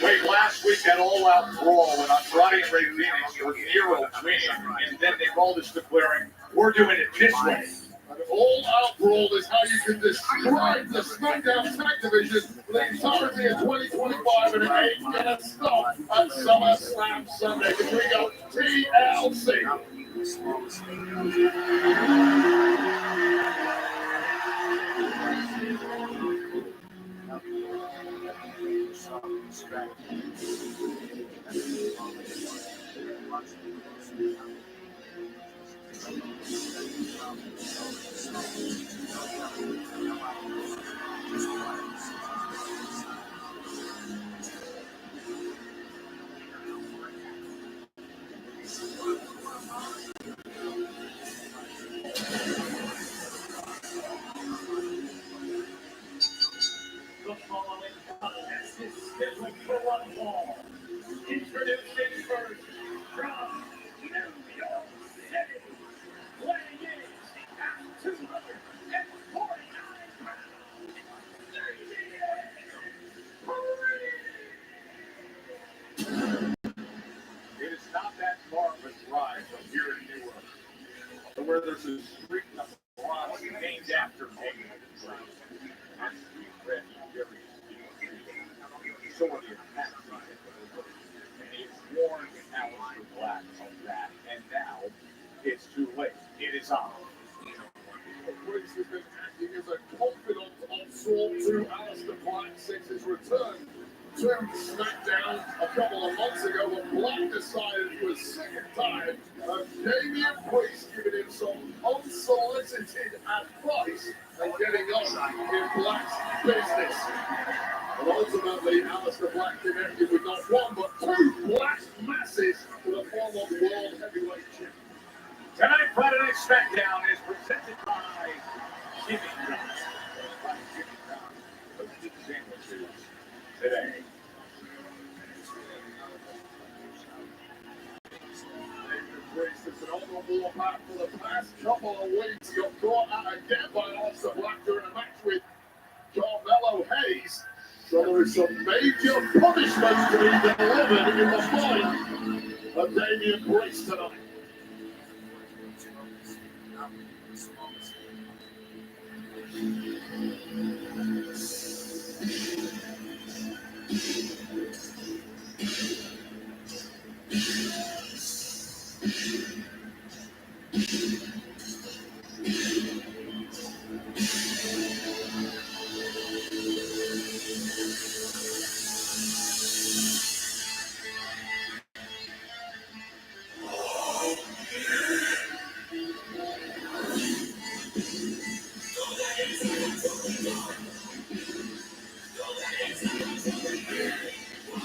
Wait, last week that all-out brawl when Andrade and Ray Phoenix were Nero winning, and then they called us declaring, we're doing it this way. An all-out brawl is how you can describe the Smackdown tag division for the entirety of 2025, and it ain't gonna stop at SummerSlam Sunday. Here we go, TLC. The following contest is scheduled for one fall. Introducing first from New York City, weighing in at 249 pounds, it is not that far of a drive from here in Newark to where there's a street in the block named after me. And Steve Red Jerry so are the attacks. And he's warned Aleister Black of that, and now it's too late. It is on. Briggs has been acting as a confidant of sorts to Aleister Black since his return to SmackDown a couple of months ago, when Black decided he was sick and tired of Damian Priest giving him some unsolicited advice and getting on in Black's business. But ultimately, Aleister Black connected with not one but two Black masses for the former World Heavyweight Champion. Tonight, Friday Night Smackdown is presented by Jimmy John's. Jimmy John's sandwiches today. Priest has been on the warpath for the past couple of weeks. He got caught out again by Aleister Black during a match with Carmelo Hayes. So there is some major punishment to be delivered in the fight of Damian Priest tonight.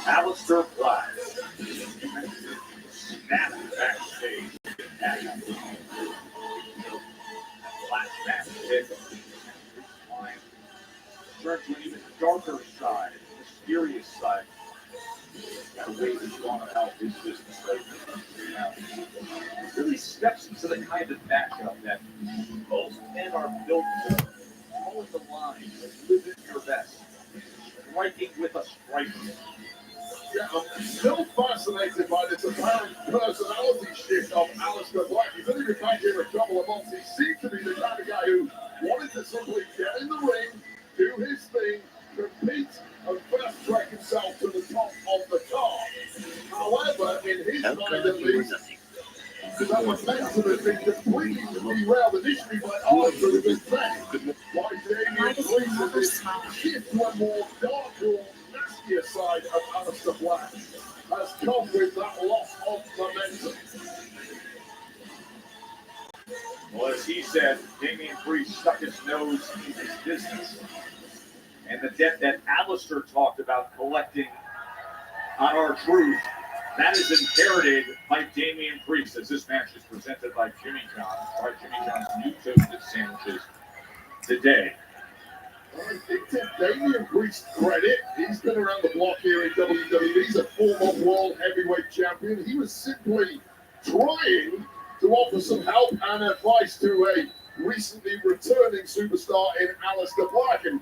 Alistair Black. Snap backstage. Flashback hit. Turn to an even darker side, mysterious side. Got ways he's going to help his business right now. Really steps into the kind of matchup that most men are built for. Towing the line, living your best. Striking with a striker. Yeah, I'm still fascinated by this apparent personality shift of Alistair Black. He's only been back here a couple of months. He seems to be the kind of guy who wanted to simply get in the ring, do his thing, compete, and fast track himself to the top of the card. However, in his mind at least, that momentum has been completely derailed initially by Arthur with his back. By Damien Priest and this shift to a more darker, nastier side of Alistair Black has come with that loss of momentum. Well, as he said, Damien Priest stuck his nose in his business. And the debt that Alistair talked about collecting on R-Truth, that is inherited by Damien Priest, as this match is presented by Jimmy John's. By Jimmy John's new toasted sandwiches today. I think to Damien Priest's credit, he's been around the block here in WWE. He's a former World Heavyweight Champion. He was simply trying to offer some help and advice to a recently returning superstar in Alistair Black. And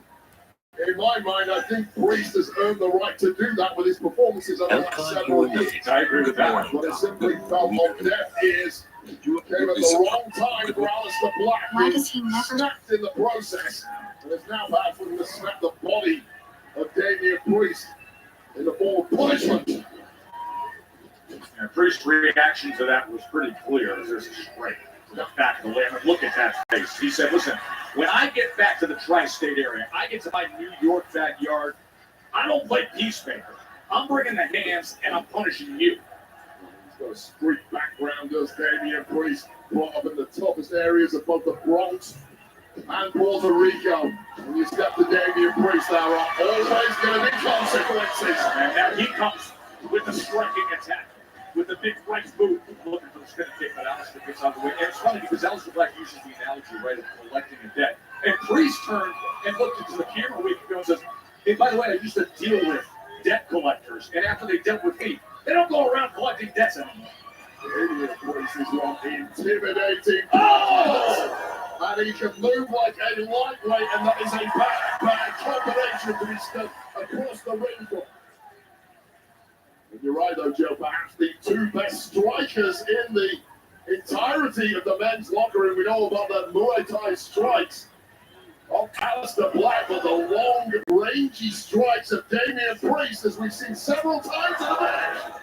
in my mind, I think Priest has earned the right to do that with his performances over the last several years. I agree with that. But it simply fell on deaf ears. Came at the wrong time for Alistair Black. Why does he never snapped in the process? And is now back for him to snap the body of Damien Priest in the form of punishment. And Priest's reaction to that was pretty clear. There's a straight to the back of the lamb. Look at that face. He said, listen, when I get back to the tri-state area, I get to my New York backyard, I don't play peacemaker. I'm bringing the hands and I'm punishing you. He's got a street background, does Damien Priest, brought up in the toughest areas of both the Bronx and Puerto Rico. When you step to Damien Priest, there are always going to be consequences. And now he comes with the striking attack, with the big right boot, looking for the spin kick, but Alistair gets out of the way. And it's funny because Alistair Black uses the analogy, right, of collecting a debt. And Priest turned and looked into the camera a week ago and says, hey, by the way, I used to deal with debt collectors. And after they dealt with me, they don't go around collecting debts anymore. Damien Priest is one intimidating. Oh! And he can move like a lightweight, and that is a bad combination to be stuck across the ring from. And you're right, though, Joe. Perhaps the two best strikers in the entirety of the men's locker room. We know about the Muay Thai strikes of Alistair Black, but the long, rangy strikes of Damien Priest, as we've seen several times in the match.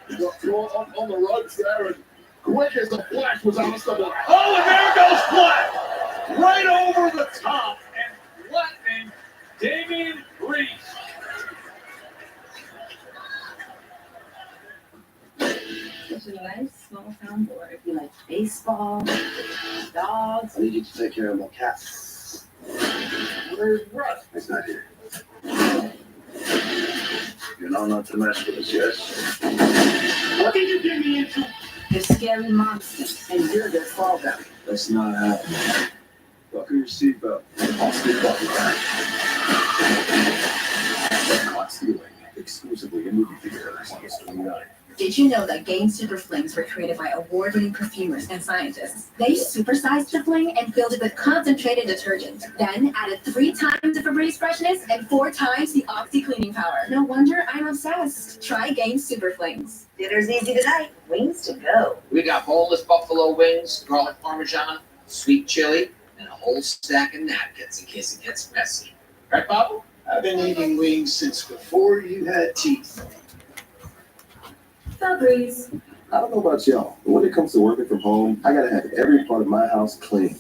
He got caught on the ropes there, and quick as a flash was Alistair Black. Oh, and there goes Black! Right over the top and flattening Damien Priest. Such a nice small town boy. You like baseball, dogs. I need you to take care of my cat. Where's Russ? He's not here. You know not to mess with us, yes? What did you get me into? They're scary monsters, and you're their fallback. That's not happening. Buckle your seatbelt. I'll sleep off your back. Caught stealing exclusively in movie theaters August 29. Did you know that Gain Super Flings were created by award-winning perfumers and scientists? They supersized the fling and filled it with concentrated detergent, then added 3 times the Febreze freshness and 4 times the Oxy cleaning power. No wonder I'm obsessed. Try Gain Super Flings. Dinner's easy tonight. Wings to go. We got boneless buffalo wings, garlic parmesan, sweet chili, and a whole stack of napkins in case it gets messy. Right, Bob? I've been eating wings since before you had teeth. Febreze. I don't know about y'all, but when it comes to working from home, I gotta have every part of my house clean.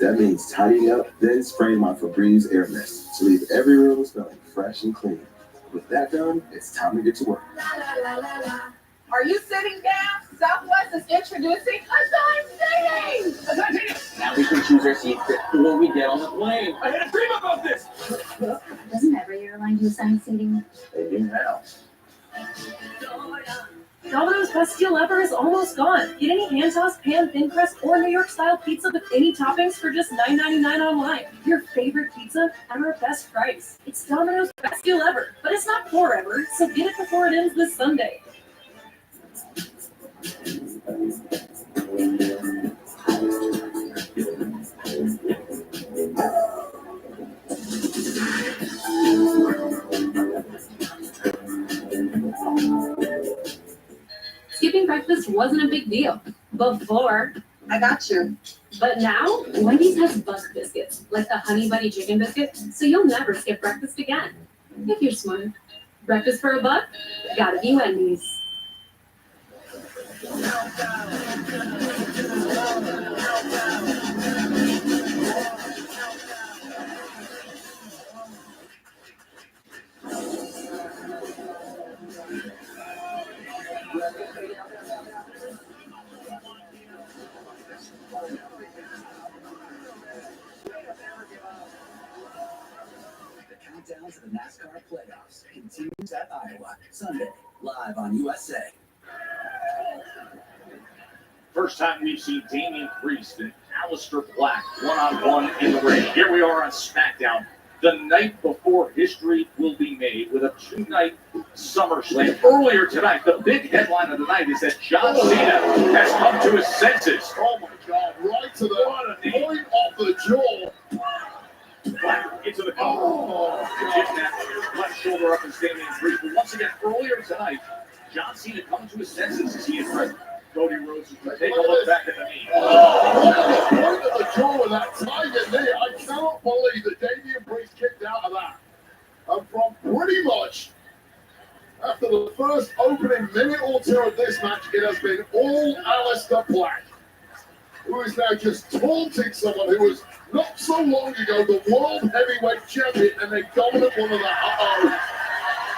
That means tidying up, then spraying my Febreze air mist to leave every room smelling fresh and clean. With that done, it's time to get to work. Are you sitting down? Southwest is introducing assigned seating. Now we can choose our seats before we get on the plane. I had a dream about this. Doesn't every airline do assigned seating? They do now. Domino's Best Deal Ever is almost gone. Get any hand-tossed, pan, thin crust, or New York-style pizza with any toppings for just $9.99 online. Your favorite pizza at our best price. It's Domino's Best Deal Ever, but it's not forever, so get it before it ends this Sunday. Skipping breakfast wasn't a big deal before. I got you. But now, Wendy's has buck biscuits, like the Honey Bunny Chicken Biscuit, so you'll never skip breakfast again. If you're smart. Breakfast for a buck? Gotta be Wendy's. The countdown to the NASCAR playoffs continues at Iowa, Sunday, live on USA. First time we've seen Damian Priest and Aleister Black one-on-one in the ring. Here we are on Smackdown, the night before history will be made with a two-night SummerSlam. Earlier tonight, the big headline of the night is that John Cena has come to his senses. Oh my God, right to the point of the jaw. Black into the cover. Jim Nash, left shoulder up and Damian Priest. But once again, earlier tonight, John Cena coming to his senses as he addressed Cody Rhodes. Take a look back at the knee. Oh, the point of the jaw with that tiger knee. I cannot believe that Damian Priest kicked out of that. And from pretty much after the first opening minute or two of this match, it has been all Aleister Black, who is now just taunting someone who was not so long ago the world heavyweight champion and a dominant one of that.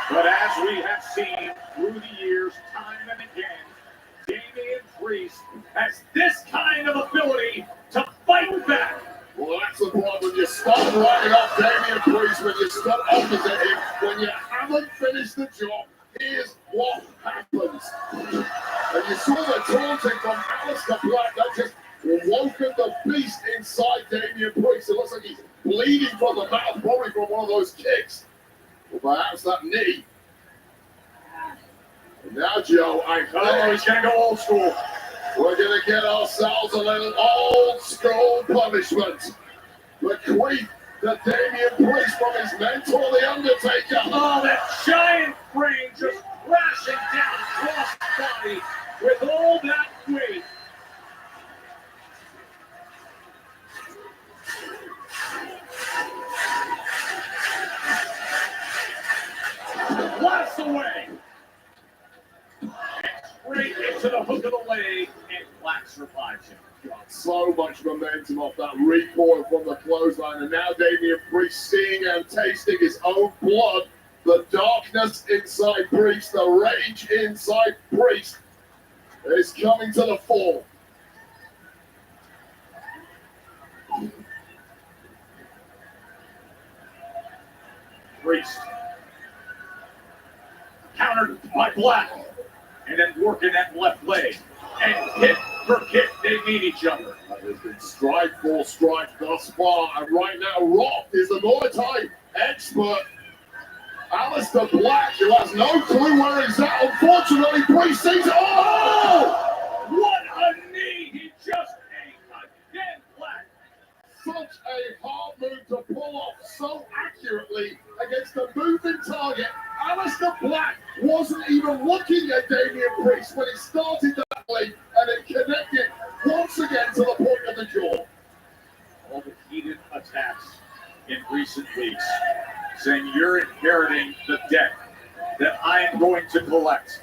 But as we have seen through the years, time and again, Damian Priest has this kind of ability to fight back. Well, that's the problem. You start right off Damian Priest when you start opposite him. When you haven't finished the job, here's what happens. And you saw the taunting from Aleister Black. That just woken the beast inside Damian Priest. It looks like he's bleeding from the mouth, probably from one of those kicks. Or perhaps that knee. And now, Joe, I think he's going to go old school. We're going to get ourselves a little old school punishment. Bequeath the Damian Priest from his mentor, The Undertaker. Oh, that giant frame just crashing down across the body with all that weight. Blasts away. And straight into the hook of the leg, and Black survives him. Got so much momentum off that recoil from the clothesline, and now Damian Priest seeing and tasting his own blood, the darkness inside Priest, the rage inside Priest is coming to the fore. Priest countered by Black, and then working that left leg, and hit for hit, they meet each other. There's been strike for strike thus far, and right now Rock is the Muay Thai expert. Aleister Black, who has no clue where he's at. Unfortunately, Priest sees it. Oh! What a knee he just ate again, Black. Such a hard move to pull off so accurately against a moving target. Aleister Black wasn't even looking at Damian Priest when he started that leg, and it connected once again to the point of the jaw. all the heated attacks in recent weeks, saying you're inheriting the debt that I am going to collect.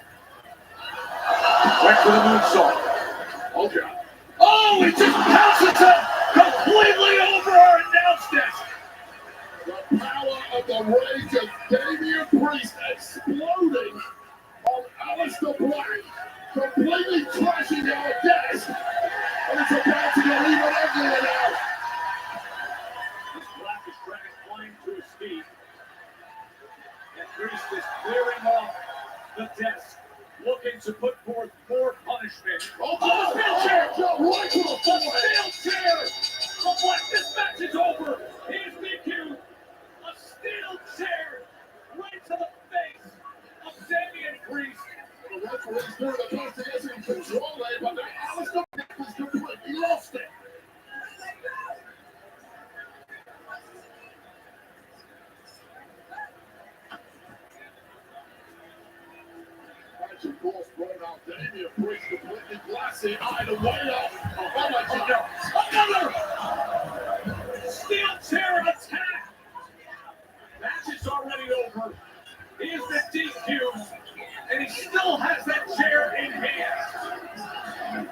Went for the moonsault. Oh, God. Oh, he just passes it completely over our announce desk. The power of the rage of Damian Priest exploding on Aleister Black, completely trashing our desk. And it's about to get even uglier now. Black is trying to climb to his feet. And Priest is clearing off the desk, looking to put forth more punishment. Oh, the steel chair! Right to the forehead! Steel chair! Oh, Black, this match is over. He is DQ. A steel chair right to the face of Damian Priest. The referee's doing the best he is in control there, but now Aleister Black has completely lost it. Of course, brought out Damian Priest completely glassy, eyed away up. Oh my God! Another steel chair attack. Match is already over. He has been DQ'd, and he still has that chair in hand.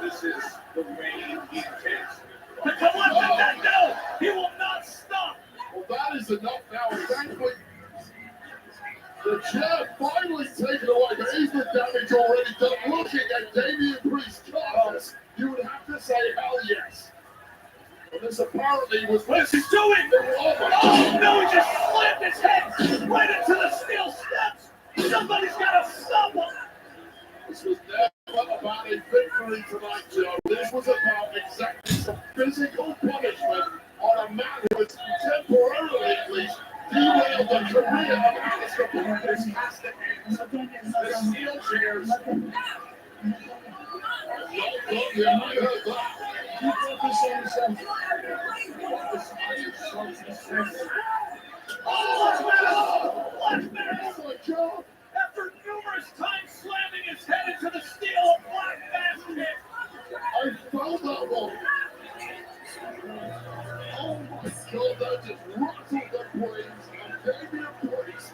This is the way he intends to come up with that. No, he will not stop. Well, that is enough now. Thankfully, the chair finally taken away, but is the damage already done? Looking at Damian Priest's carcass, you would have to say hell yes. And this apparently was what is he doing? Oh no, he just slammed his head right into the steel steps. Somebody's got to stop him. This was never about a victory tonight, Joe. This was about exactly some physical punishment on a man who has temporarily, at least, derailed the career of Aleister Black. This has to end. The steel chairs. Yeah, I heard that. After numerous times slamming his head into the steel of Black basket. I felt that one. Oh my God, that just rattled the brains of Damian Priest.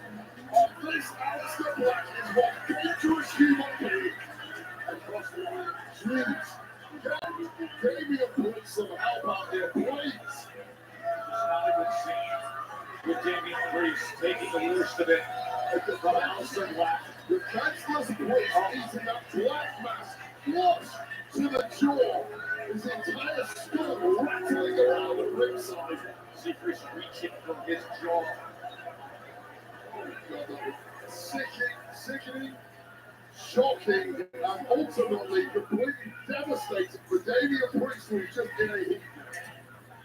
This Aleister Black is one dangerous human being. Across the line, jeez. Damian Priest some help out there, please. Not a good scene with Damian Priest taking the worst of it from Aleister Black. The defenseless Priest eating that black mask flush to the jaw. His entire skull rattling around the ribside. See Priest reaching for his jaw. Oh God, that was sickening, shocking, and ultimately completely devastating for Damian Priest, who was just in a heat.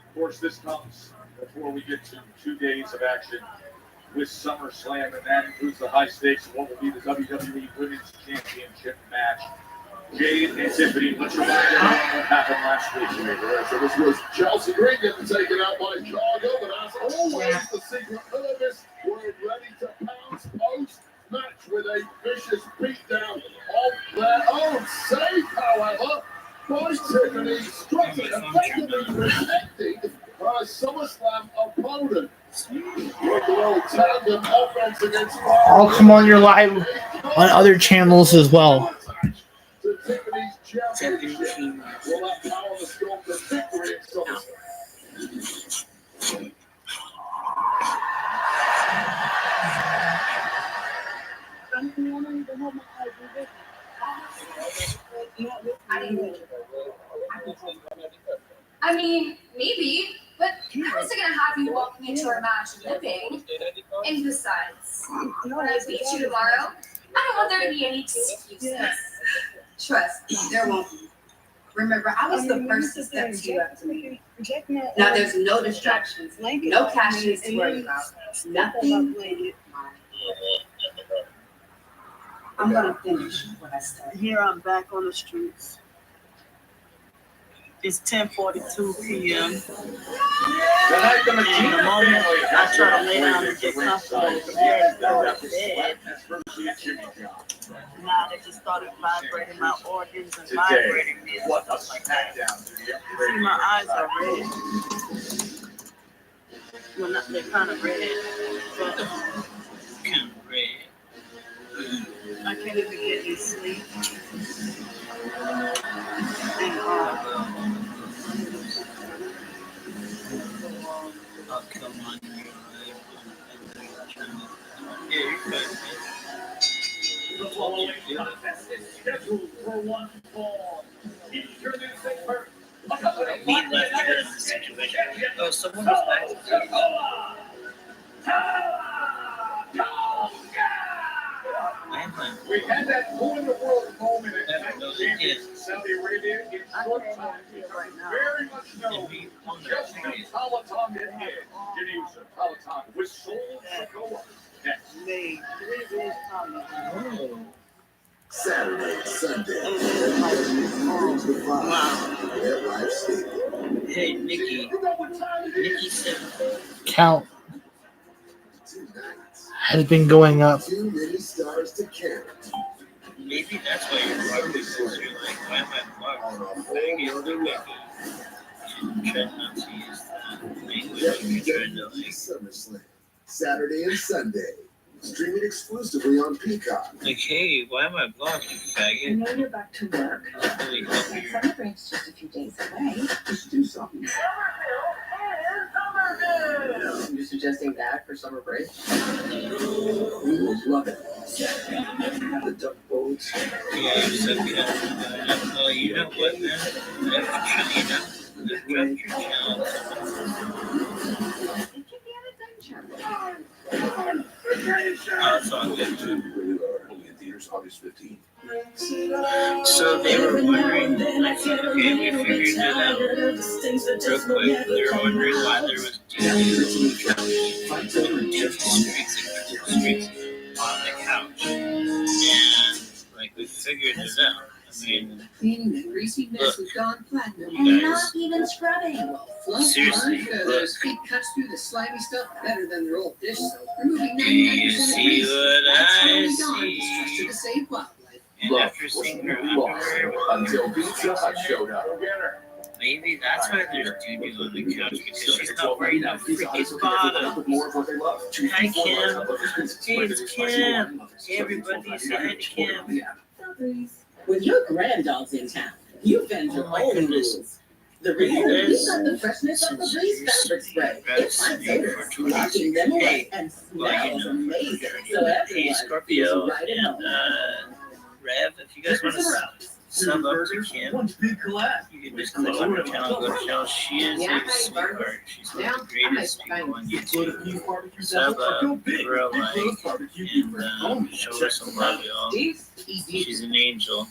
Of course, this comes before we get to 2 days of action with SummerSlam, and that includes the high stakes of what will be the WWE Women's Championship match. Jade and Tiffany, let's remind everyone what happened last week. So this was Chelsea Green getting taken out by Cargo, but as always, the Secret Service were ready to pounce post-match with a vicious beatdown of their own. Saved, however, by Tiffany Stratton, effectively protecting her SummerSlam opponent. With a little tandem offense against I'll come on your live on other channels as well. to Tiffany's championship. Will that power the storm to victory at SummerSlam? I mean, maybe, but how is it gonna have you walking into our match limping? And besides, when I beat you tomorrow, I don't want there to be any excuses. Trust me, there won't be. Remember, I was the first to step to you after me. Now there's no distractions, no cash to worry about, nothing. I'm gonna finish what I started. Here I'm back on the streets. It's 10:42 p.m. Tonight, the Medina family I try to lay down and get comfortable, prepare to go to bed. That's virtually a Jimmy job. Now they just started vibrating my organs and Today, vibrating me and what a stuff like that. Smackdown. See, my eyes are red. Well, not, they're kind of red. But I can't even get any sleep. And, oh, come on. Yeah, you're good. The following contest is scheduled for one fall. Feature newspaper. Me left her in this situation. Oh, someone was back. We had that who in the world moment at Saudi Arabia in short time. Very much know just who Talatanga is. Janusa Talatanga with Soul Sokoa. Next. Made 3 days coming. Saturday, Sunday. At Live Stadium. Hey, Nikki. Nikki said. Count has been going up. Too many stars to count. Maybe that's why you're blocked because you're like, why am I blocked? Try not to use the language you're trying to like. SummerSlam, Saturday and Sunday. Streaming exclusively on Peacock. Like, hey, why am I blocked, you faggot? I know you're back to work. Holy hell, And you're... summer break's just a few days away. Just do something. You're suggesting that for summer break? We would love it. The duck boats. Yeah, I'm so good. Oh, you know what, man? Lift your channel. Oh, it's all good. In theaters August 15th. So they were wondering, I think, okay, we figured it out real quick. They were wondering why there was streaks on the couch. And, like, we figured it out. I mean, Cleaning the greasy mess look, with Dawn Platinum. you And guys. not even scrubbing. Well, Seriously, their speed cuts through the slimy stuff better than their old dish soap. Removing do you 99% of see grease. what That's I only Dawn is see? trusted to save wildlife. And after seeing her underwear with Until Pizza Hut showed up. maybe that's why there's doo-doo on the couch, because she's not wearing that freaking bottom. Hi, Kim. Hey, it's Kim. Hey, everybody, say hi to Kim. When your granddog's in town, you bend your Oh my own goodness. rules. The Hey, reason guys. we've got the freshness of the Breeze fabric spray. It finds odors, locking them away, and smells amazing. So Hey, everyone Scorpio is right at and home. Rev, if you guys want to sub up to Kim, you can just click on her channel, go to channel. She is a sweetheart. She's one of the greatest people on YouTube. Sub up, give her a like, and show her some love, y'all. She's an angel.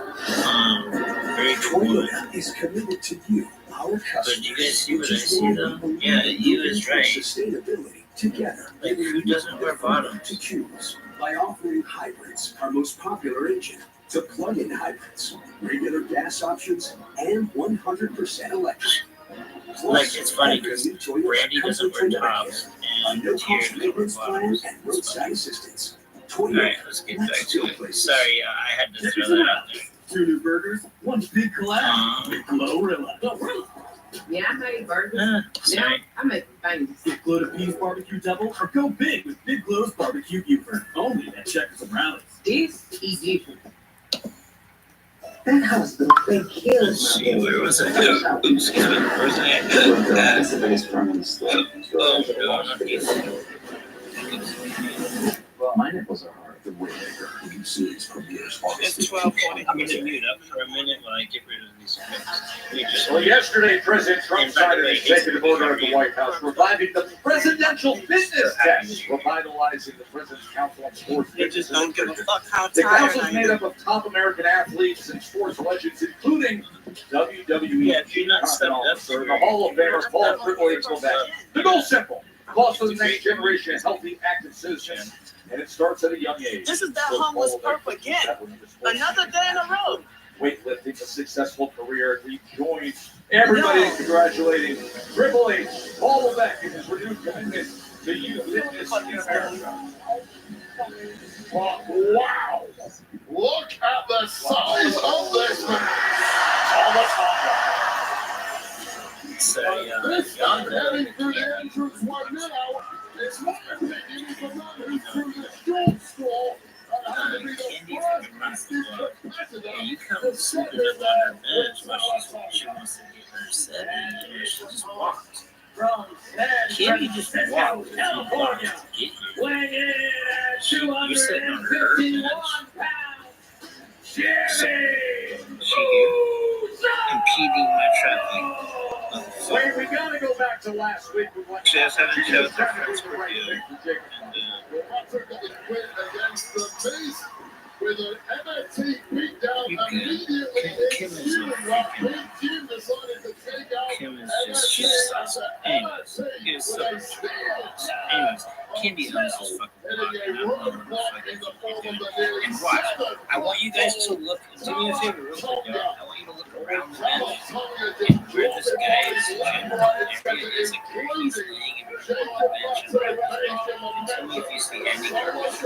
Very cool. Toyota is committed to you, our customers. But do you guys see what I see though? Yeah, you is right. Sustainability together. Like, who doesn't wear bottoms? To choose by offering hybrids, our most popular engine, to plug-in hybrids, regular gas options, and 100% electric. Plus, Like, it's funny every because new Toyota Brandy comes doesn't with wear Toyota tops Care, and a Tier no-cost cover maintenance plan bottoms. and roadside assistance. Toyota. Alright, let's get back to it. Sorry, I had to throw that out there. 2 new burgers, 1 big collab with Glorilla. Yeah, I made burgers. Uh, Now sorry. I make things. Get Glow to Peas Barbecue Double or go big with Big Glow's Barbecue Buford. Only at Checkers and Rallies. This is different. That husband, they killed Let's see, where was I? Oops, Kevin, where was I at? That's the biggest firm in the state. Oh, no, not these. My nipples are hard. The Waymaker new series premieres August It's 12:40. I'm gonna mute up for a minute while I get rid of these clips. Well, yesterday, President Trump signed an executive order at the White House reviving the presidential fitness test, revitalizing the President's Council on Sports They Fitness just and don't give a Nutrition. fuck how The tired council I is made am. up of top American athletes and sports legends, including WWE Yeah, if you're not stepped up, Sir, the Hall of Famer Paul Triple H Levesque. The goal's simple: foster the next generation of healthy, active citizens, and it starts at a young age. This is that So homeless Paul perp again. that was the sports Another day in a row. weightlifting, a successful career. We join everybody in congratulating Triple H, Paul Levesque, and his renewed commitment to youth fitness in America. Wow. Look at the size of this man. So, This guy heading through the entrance right now, it's my opinion, is the man who threw the short straw and had to be the first massive competitor yeah, you come to sleeping step in up on there her with bed while she wants to get her set in. She just walked. Kimmy just walked. California, weighing in at You're sitting on her 251 bench. pounds, Jimmy Impeding my traffic. Wait, we gotta go back to last week with what She has haven't she showed was the trying to friends do for the right you. thing for Jacob. Walter got the win against the Beast with an MFT beatdown immediately ensuing while Big Jim decided to take out Kim is just, she's just awesome. Anyways, it was so much. Anyways, Candy owns this fucking block, and I'm on the fucking dude. And watch, I want you guys to look, do me a favor real quick, y'all. I want you to look around the bench and where this guy is general area is, like where he's laying in the middle of the bench and right there. And tell me if you see any garbage.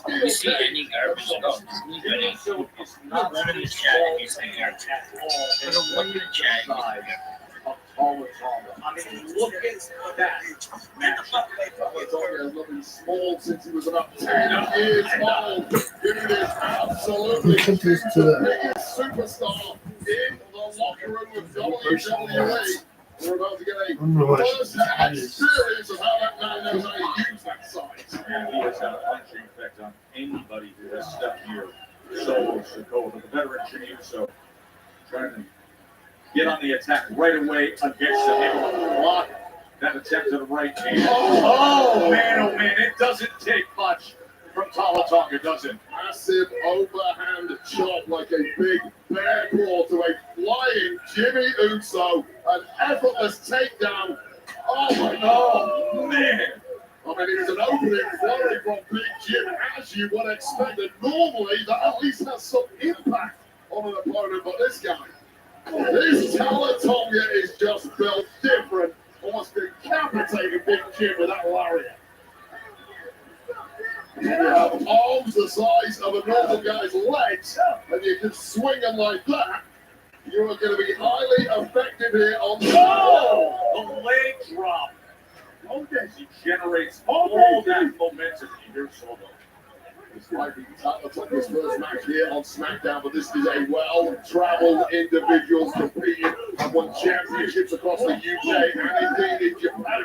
If you see any garbage, anybody, put one in the chat if you see garbage. Put a one in the chat if you see garbage. I mean, look at that. Talatanga looking small since he was about 10 years old. It is absolutely the biggest superstar in the locker room of WWE. We're about to get a first-hand experience of how that man knows how to use that size. And he has had a punching effect on anybody who has stepped near Solo Sikoa, but the veteran Shimizu trying to get on the attack right away against him, able to block that attempt to the right hand. Oh man, it doesn't take much from Talatanga, does it? Massive overhand chop like a big bear claw to a flying Jimmy Uso. An effortless takedown. Oh my God, man. I mean, it was an opening flurry from Big Jim, as you would expect. And normally, that at least has some impact on an opponent, but this guy, this Talatanga is just built different. Almost decapitated Big Jim with that lariat. You have arms the size of a normal guy's legs, and you can swing them like that. You are going to be highly effective here on the leg drop. Okay, he generates all that momentum here, Solo. This might be Talatanga's first match here on Smackdown, but this is a well-traveled individual competing and won championships across the UK and indeed in Japan.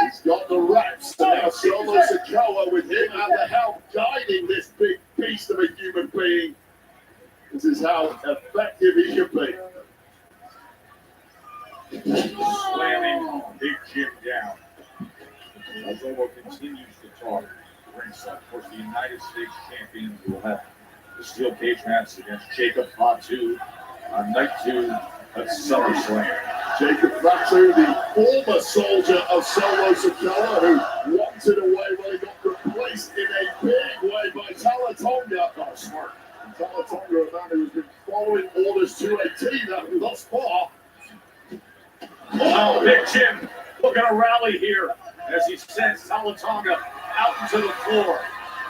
He's got the reps, and now Solo Sikoa with him at the helm, guiding this big beast of a human being. This is how effective he can be. Slamming Big Jim down. As Solo continues to talk ringside. Of course, the United States champions will have the steel cage match against Jacob Fatu on night 2 at SummerSlam. Jacob Fatu, the former soldier of Solo Sikoa, who walked it away when he got replaced in a big way by Talatanga. Oh, smart. Talatanga, a man who's been following orders to a T thus far. Oh, Big Jim looking to rally here as he sends Talatanga out into the floor.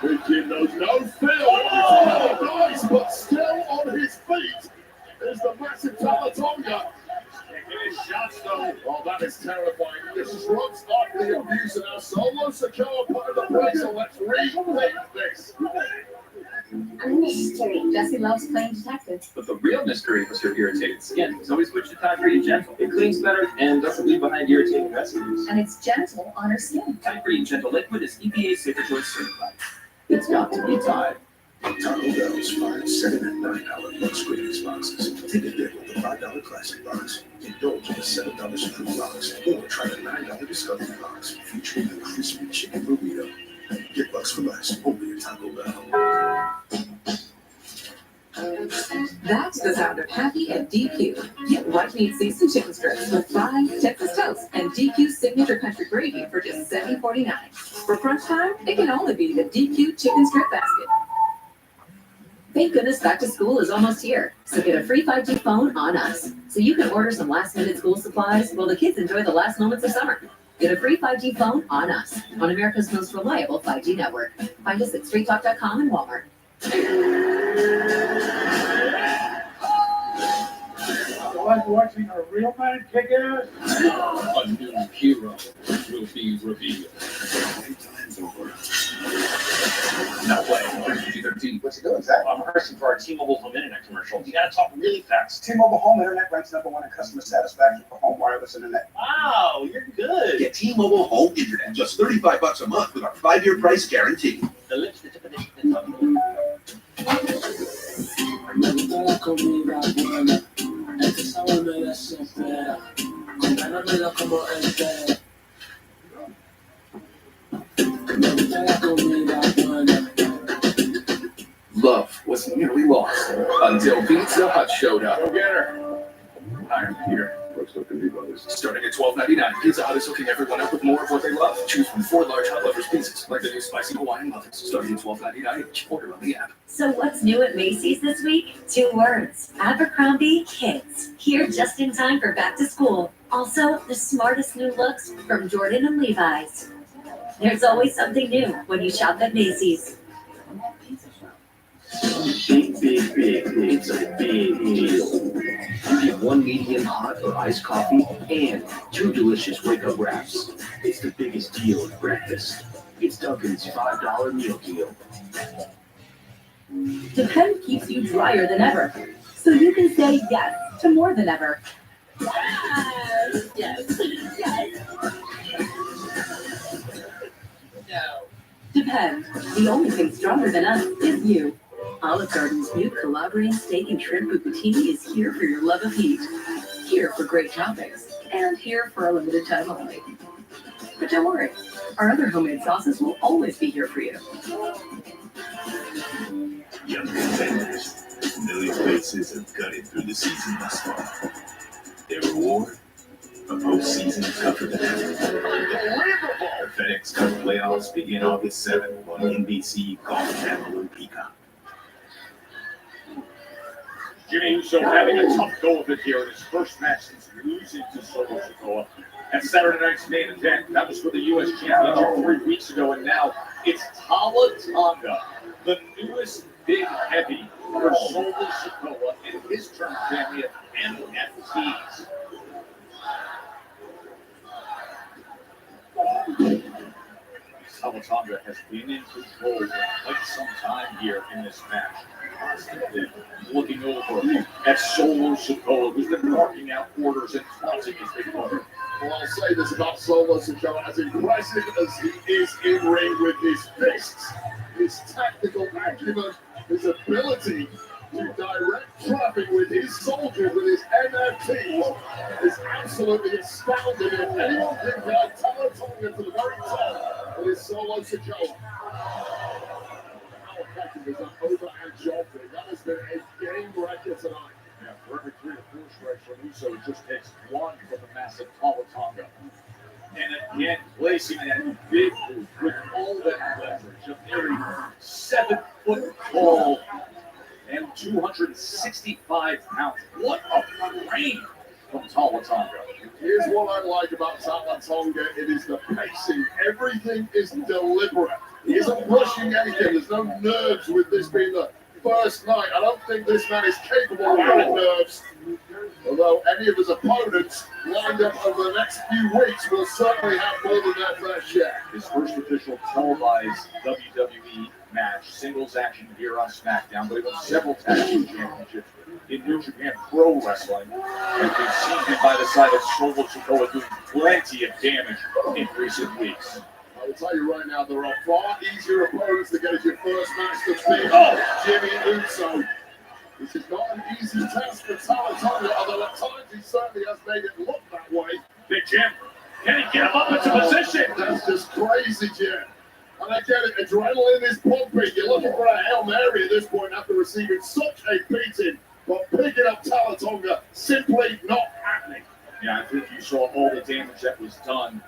Big Jim knows no fear. Oh, nice, but still on his feet is the massive Talatanga. Taking his shots, though. Oh, that is terrifying. This disrupts up the abuse, and now Solo Sikoa put in the place, so let's rethink this. I'm mystery. Jesse loves playing detective. But the real mystery was her irritated skin. So we switched to Tide Green Gentle. It cleans better and doesn't leave behind irritating residues. And it's gentle on her skin. Tide Green Gentle Liquid is EPA Safer Choice certified. It's got to be Tide. Taco Bell's finds $7 and $9 Bucks Greatest boxes. Take a dip with the $5 Classic Box. Indulge in the $7 Supreme Box. Or try the $9 Discovery Box featuring the crispy chicken burrito. Get bucks for less only at Taco Bell. That's the sound of happy at DQ. Get white meat seasoned chicken strips with 5 Texas toast and DQ signature country gravy for just $7.49. For crunch time, it can only be the DQ chicken strip basket. Thank goodness back to school is almost here, so get a free 5G phone on us, so you can order some last-minute school supplies while the kids enjoy the last moments of summer. Get a free 5G phone on us, on America's most reliable 5G network. Find us at StreetTalk.com and Walmart. Like watching a real man kick ass? A new hero will be revealed. Now playing PG-13. What's he doing, Zach? I'm rehearsing for our T-Mobile home internet commercial. You gotta talk really fast. T-Mobile Home Internet ranks #1 in customer satisfaction for home wireless internet. Wow, you're good. Get T-Mobile Home Internet, just $35 a month with our 5-year price guarantee. The lips, the tip of the tongue. Love was nearly lost until Pizza Hut showed up. Go get her. Hi, I'm Peter. Starting at $12.99, Pizza Hut is hooking everyone up with more of what they love. Choose from 4 large Hut Lovers pizzas, like the new spicy Hawaiian muffins, starting at $12.99 each. Order on the app. So what's new at Macy's this week? 2 words. Abercrombie Kids. Here just in time for back to school. Also, the smartest new looks from Jordan and Levi's. There's always something new when you shop at Macy's. Big. It's a big deal. You get 1 medium hot or iced coffee and 2 delicious wake-up wraps. It's the biggest deal at breakfast. It's Dunkin's $5 meal deal. Depend keeps you drier than ever, so you can say yes to more than ever. Yes. No. Depend. The only thing stronger than us is you. Olive Garden's new Calabrian steak and shrimp bucatini is here for your love of heat. Here for great toppings, and here for a limited time only. But don't worry, our other homemade sauces will always be here for you. Young contenders, familiar faces have gutted through the season thus far. Their reward? A postseason tougher than ever. The FedEx Cup playoffs begin August 7th on NBC, Golf Channel, and Peacock. Jimmy Uso having a tough go of it here in his first match since losing to Solo Sikoa. At Saturday night's main event, that was for the U.S. Championship 3 weeks ago, and now it's Tala Tonga, the newest big heavy for Solo Sikoa and his turn family of MFTs. Tala Tonga has been in control for quite some time here in this match. Constantly looking over at Solo Sikoa, who's been marking out orders and taunting his big brother. Well, I'll say this about Solo Sikoa, as impressive as he is in ring with his fists, his tactical acumen, his ability to direct traffic with his soldiers, with his MFTs, is absolutely astounding. If anyone can guide Tala Tonga to the very top, it is Solo Sikoa. How effective is that over and job thing? That has been a game record tonight. Yeah, for every 3 or 4 strikes from Uso, it just takes 1 from the massive Tala Tonga. And again, placing that big move with all that leverage of nearly 7 foot tall and 265 pounds. What a frame from Tala Tonga. Here's what I like about Tala Tonga. It is the pacing. Everything is deliberate. He isn't rushing anything. There's no nerves with this being the first night. I don't think this man is capable of having nerves. Although any of his opponents lined up over the next few weeks will certainly have more than their fair share. His first official televised WWE match, singles action here on Smackdown, but he won several tag team championships in New Japan Pro Wrestling. And we've seen him by the side of Solo Sikoa doing plenty of damage in recent weeks. I will tell you right now, there are far easier opponents to get as your first match than Jimmy Uso. This is not an easy task for Tala Tonga, although at times he certainly has made it look that way. Big Jim, can he get him up into position? That's just crazy, Jim. And I get it, adrenaline is pumping. You're looking for a Hail Mary at this point after receiving such a beating. But picking up Tala Tonga, simply not happening. Yeah, I think you saw all the damage that was done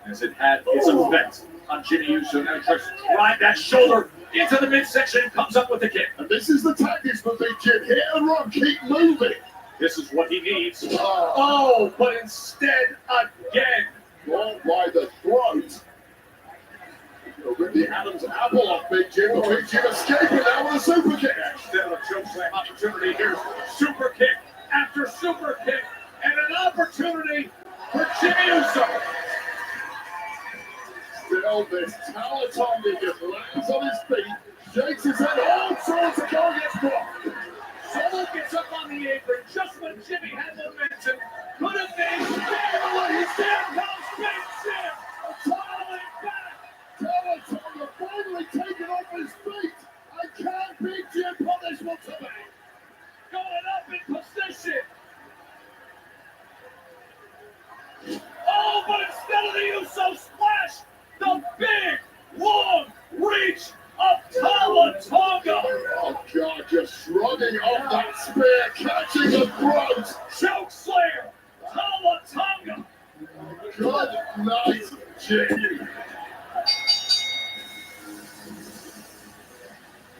as it had its effect on Jimmy Uso. Now he tries to drive that shoulder into the midsection and comes up with the kick. And this is the tactics for Big Jim. Hit and run, keep moving. This is what he needs. Oh, but instead, again, Big Jim escaping now with a super kick. Instead of a chokeslam opportunity, here's super kick after super kick, and an opportunity for Jimmy Uso. Still, this Talatonga just lands on his feet, shakes his head, all tries to go gets blocked. Solo gets up on the apron just when Jimmy had momentum. Could have been family. There comes Big Jim. Falling back. Talatonga finally taken off his feet. And can Big Jim punish what's the man? Going up in position. Oh, but instead of the Uso splash, the big, long reach of Talatonga. Oh, God, just shrugging off that spear, catching the throat. Choke slam, Talatonga. Good night, Jimmy.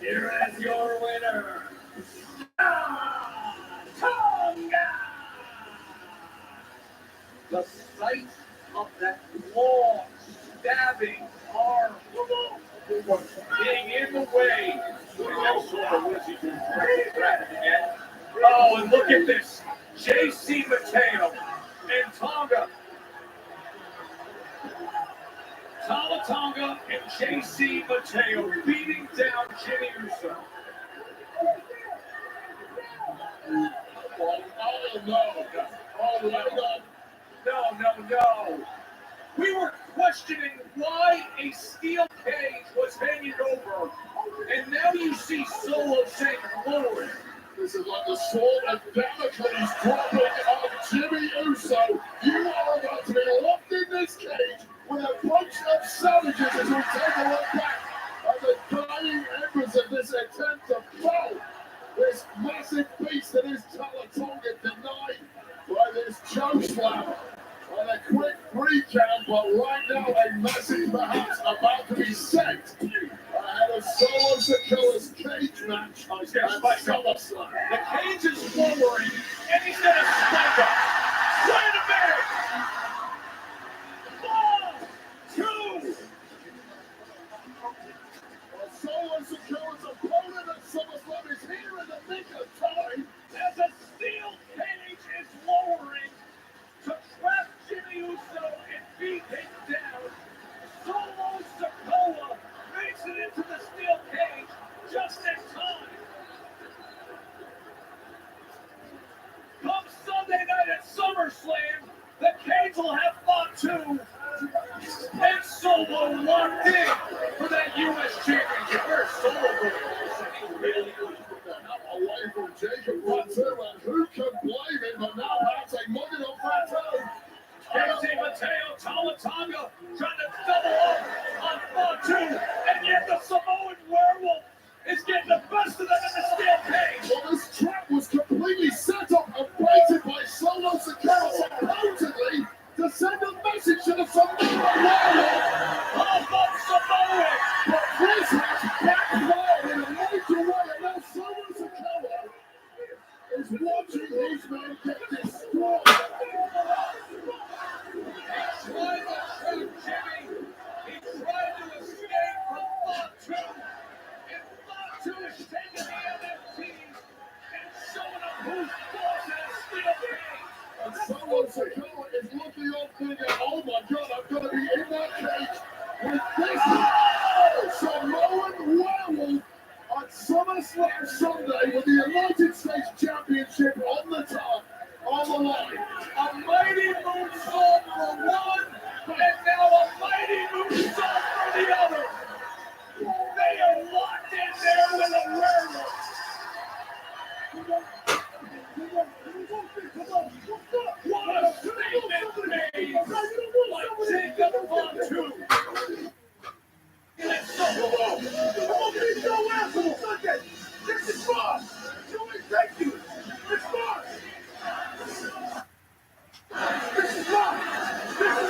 Here is your winner, Talatonga. The sight of that long, stabbing arm being in the way. Oh, and look at this. JC Mateo and Tonga. Talatonga and JC Mateo beating down Jimmy Uso. Oh, no. Oh, No. We were questioning why a steel cage was hanging over, and now you see Solo saying lower it. This is like the sword of Damocles dropping on Jimmy Uso. You are about to be locked in this cage with a bunch of savages as we take a look back at the dying embers of this attempt to foul this massive beast that is Talatonga, denied by this choke slam. And a quick recap, but right now a massive perhaps about to be set ahead of Solo Sikoa's cage match at SummerSlam. The cage is lowering, and he's going to spike up. Wait a minute! 1, 2. Well, Solo Sikoa's opponent at SummerSlam is here in the nick of time as a steel cage is lowering to trap Jimmy Uso and beat him down. Solo Sikoa makes it into the steel cage just in time. Come Sunday night at SummerSlam, the cage will have fought too. And Solo locked in for that U.S. Championship. Where's Solo going? Away from Jacob Fatu, and who can blame him? But now that's a mugger on Fatu. JC Mateo, Talatonga trying to double up on Fatu, and yet the Samoan Werewolf is getting the best of them in the steel cage. Well, this trap was completely set up and baited by Solo Sikoa, supposedly to send a message to the Samoan Werewolf. How about Samoan? But this has backfired in a major way, and now Solo Sikoa is watching his man get destroyed. He tried to shoot Jimmy. He tried to escape from Fatu. And Fatu is taking the MFTs and showing them who's boss at a steel cage. And Solo Sikoa is looking up thinking, oh my God, I'm going to be in that cage with this Samoan Werewolf at SummerSlam Sunday with the United States Championship on the top, on the line. A mighty moonsault for one, and now a mighty moonsault for the other. They are locked in there with a werewolf. What a statement made by Jacob Fatu. And it's Solo. Come on, get your ass on Sunday. This is fun. Joey, thank you. It's fun. This is fun.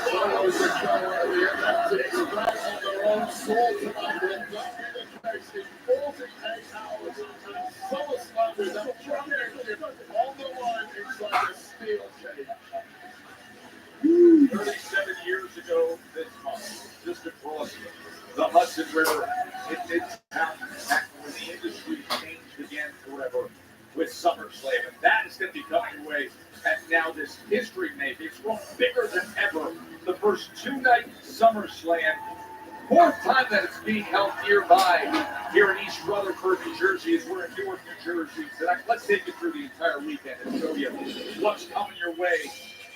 Solo Sikoa, the MFT, back on their own sword tonight will not be the case in 48 hours. And SummerSlam with a championship on the line inside a steel cage. 37 years ago this month, just across the Hudson River, it history making. It's grown bigger than ever. The first two-night SummerSlam. Fourth time that it's being held nearby here in East Rutherford, New Jersey, as we're in Newark, New Jersey. Tonight, let's take you through the entire weekend and show you what's coming your way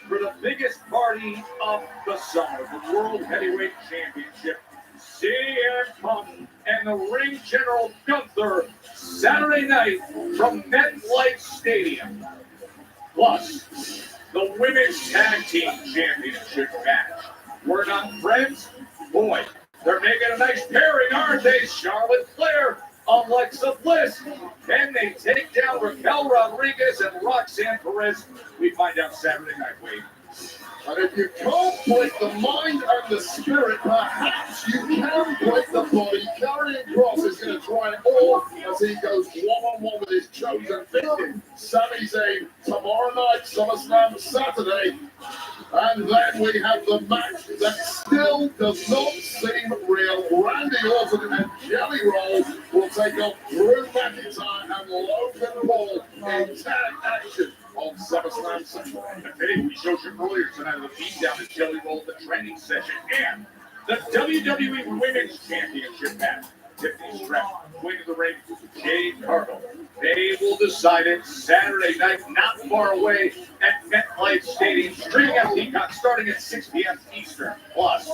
for the biggest party of the summer, the World Heavyweight Championship. CM Punk and the Ring General Gunther, Saturday night from MetLife Stadium. Plus, the Women's Tag Team Championship match. We're not friends? Boy, they're making a nice pairing, aren't they? Charlotte Flair, Alexa Bliss. Can they take down Raquel Rodriguez and Roxanne Perez? We find out Saturday night, Wade. And if you can't break the mind and the spirit, perhaps you can break the body. Karrion Kross is going to try it all as he goes one-on-one with his chosen victim, Sami Zayn, tomorrow night, SummerSlam Saturday. And then we have the match that still does not seem real. Randy Orton and Jelly Roll will take on Drew McIntyre and Logan Paul in tag action on SummerSlam Saturday. Today we showed you earlier tonight the beatdown at Jelly Roll, the training session, and the WWE Women's Championship match. Tiffany Stratton, Queen of the Ring, Jade Cargill. They will decide it Saturday night, not far away at MetLife Stadium, streaming at Peacock starting at 6 p.m. Eastern. Plus,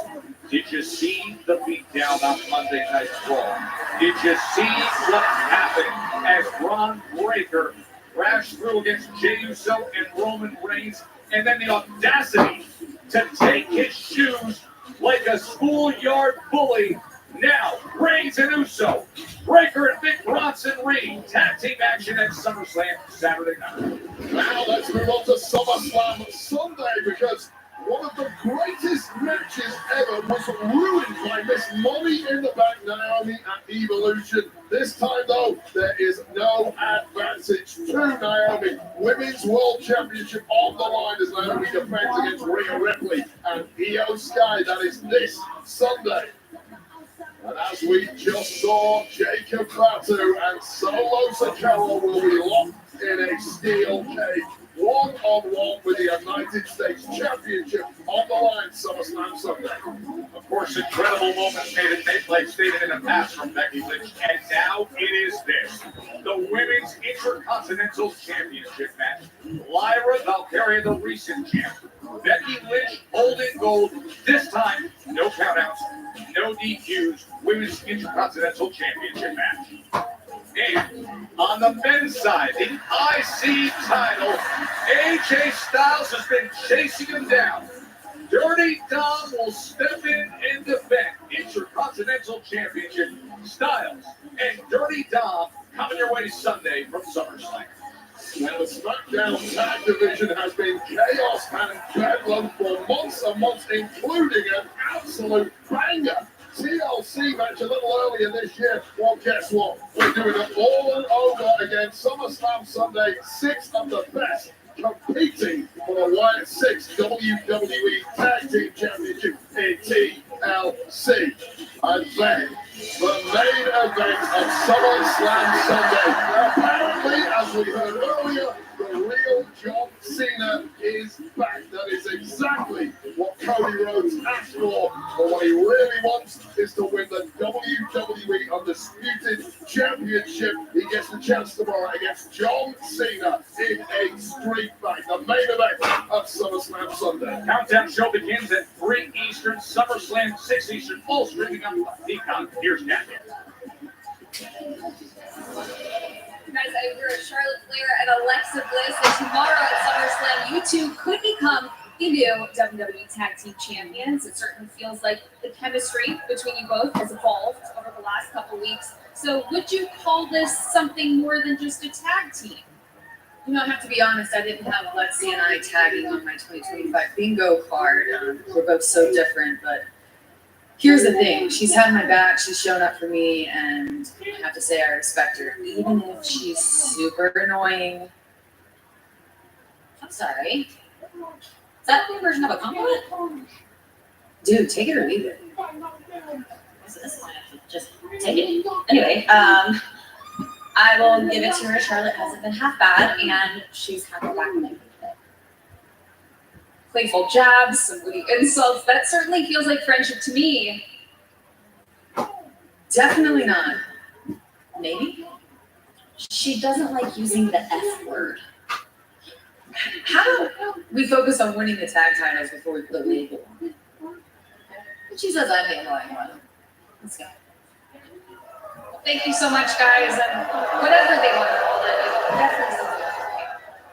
did you see the beatdown on Monday Night Raw? Did you see what happened as Braun Breaker crashed through against Jey Uso and Roman Reigns, and then the audacity to take his shoes like a schoolyard bully? Now, Reigns and Uso, Breaker and Big Bronson Reed, tag team action at SummerSlam Saturday night. Now let's move on to SummerSlam Sunday, because one of the greatest matches ever was ruined by Miss Money in the Bank, Naomi at Evolution. This time, though, there is no advantage to Naomi. Women's World Championship on the line as Naomi defends against Rhea Ripley and Io Sky. That is this Sunday. And as we just saw, Jacob Fatu and Solo Sikoa will be locked in a steel cage, one-on-one with the United States Championship on the line SummerSlam Sunday. Of course, incredible moments made at MetLife Stadium in the past from Becky Lynch, and now it is this, the Women's Intercontinental Championship match. Lyra Valkyria, the recent champ. Becky Lynch holding gold, this time no countouts, no DQs, Women's Intercontinental Championship match. And on the men's side, the IC title, AJ Styles has been chasing him down. Dirty Dom will step in and defend Intercontinental Championship. Styles and Dirty Dom coming your way Sunday from SummerSlam. Now the Smackdown tag division has been chaos and bedlam for months and months, including an absolute banger TLC match a little earlier this year. Well, guess what? We're doing it all over again. SummerSlam Sunday, 6 of the best competing for the Wyatt 6 WWE Tag Team Championship in TLC. And then the main event of SummerSlam Sunday. Apparently, as we heard earlier, the real John Cena is back. That is exactly what Cody Rhodes asked for. But what he really wants is to win the WWE Undisputed Championship. He gets the chance tomorrow against John Cena in a street fight. The main event of SummerSlam Sunday. Countdown show begins at 3 Eastern, SummerSlam 6 Eastern, full streaming on Peacock. Here's Natalie. Guys, I hear Charlotte Flair and Alexa Bliss, and tomorrow at SummerSlam, you two could become the new WWE Tag Team Champions. It certainly feels like the chemistry between you both has evolved over the last couple weeks. So would you call this something more than just a tag team? You know, I have to be honest, I didn't have Alexi and I tagging on my 2025 bingo card. We're both so different, but here's the thing. She's had my back, she's shown up for me, and I have to say I respect her, even if she's super annoying. I'm sorry. Is that your version of a compliment? Dude, take it or leave it. This is just take it. Anyway, I will give it to her. Charlotte hasn't been half bad, and she's had her back when I needed it. playful jabs, some witty insults. That certainly feels like friendship to me. Definitely not. Maybe? She doesn't like using the F word. How about we focus on winning the tag titles before the label? She says I'm the annoying one. Let's go. Thank you so much, guys, and whatever they want to call it, it definitely sounds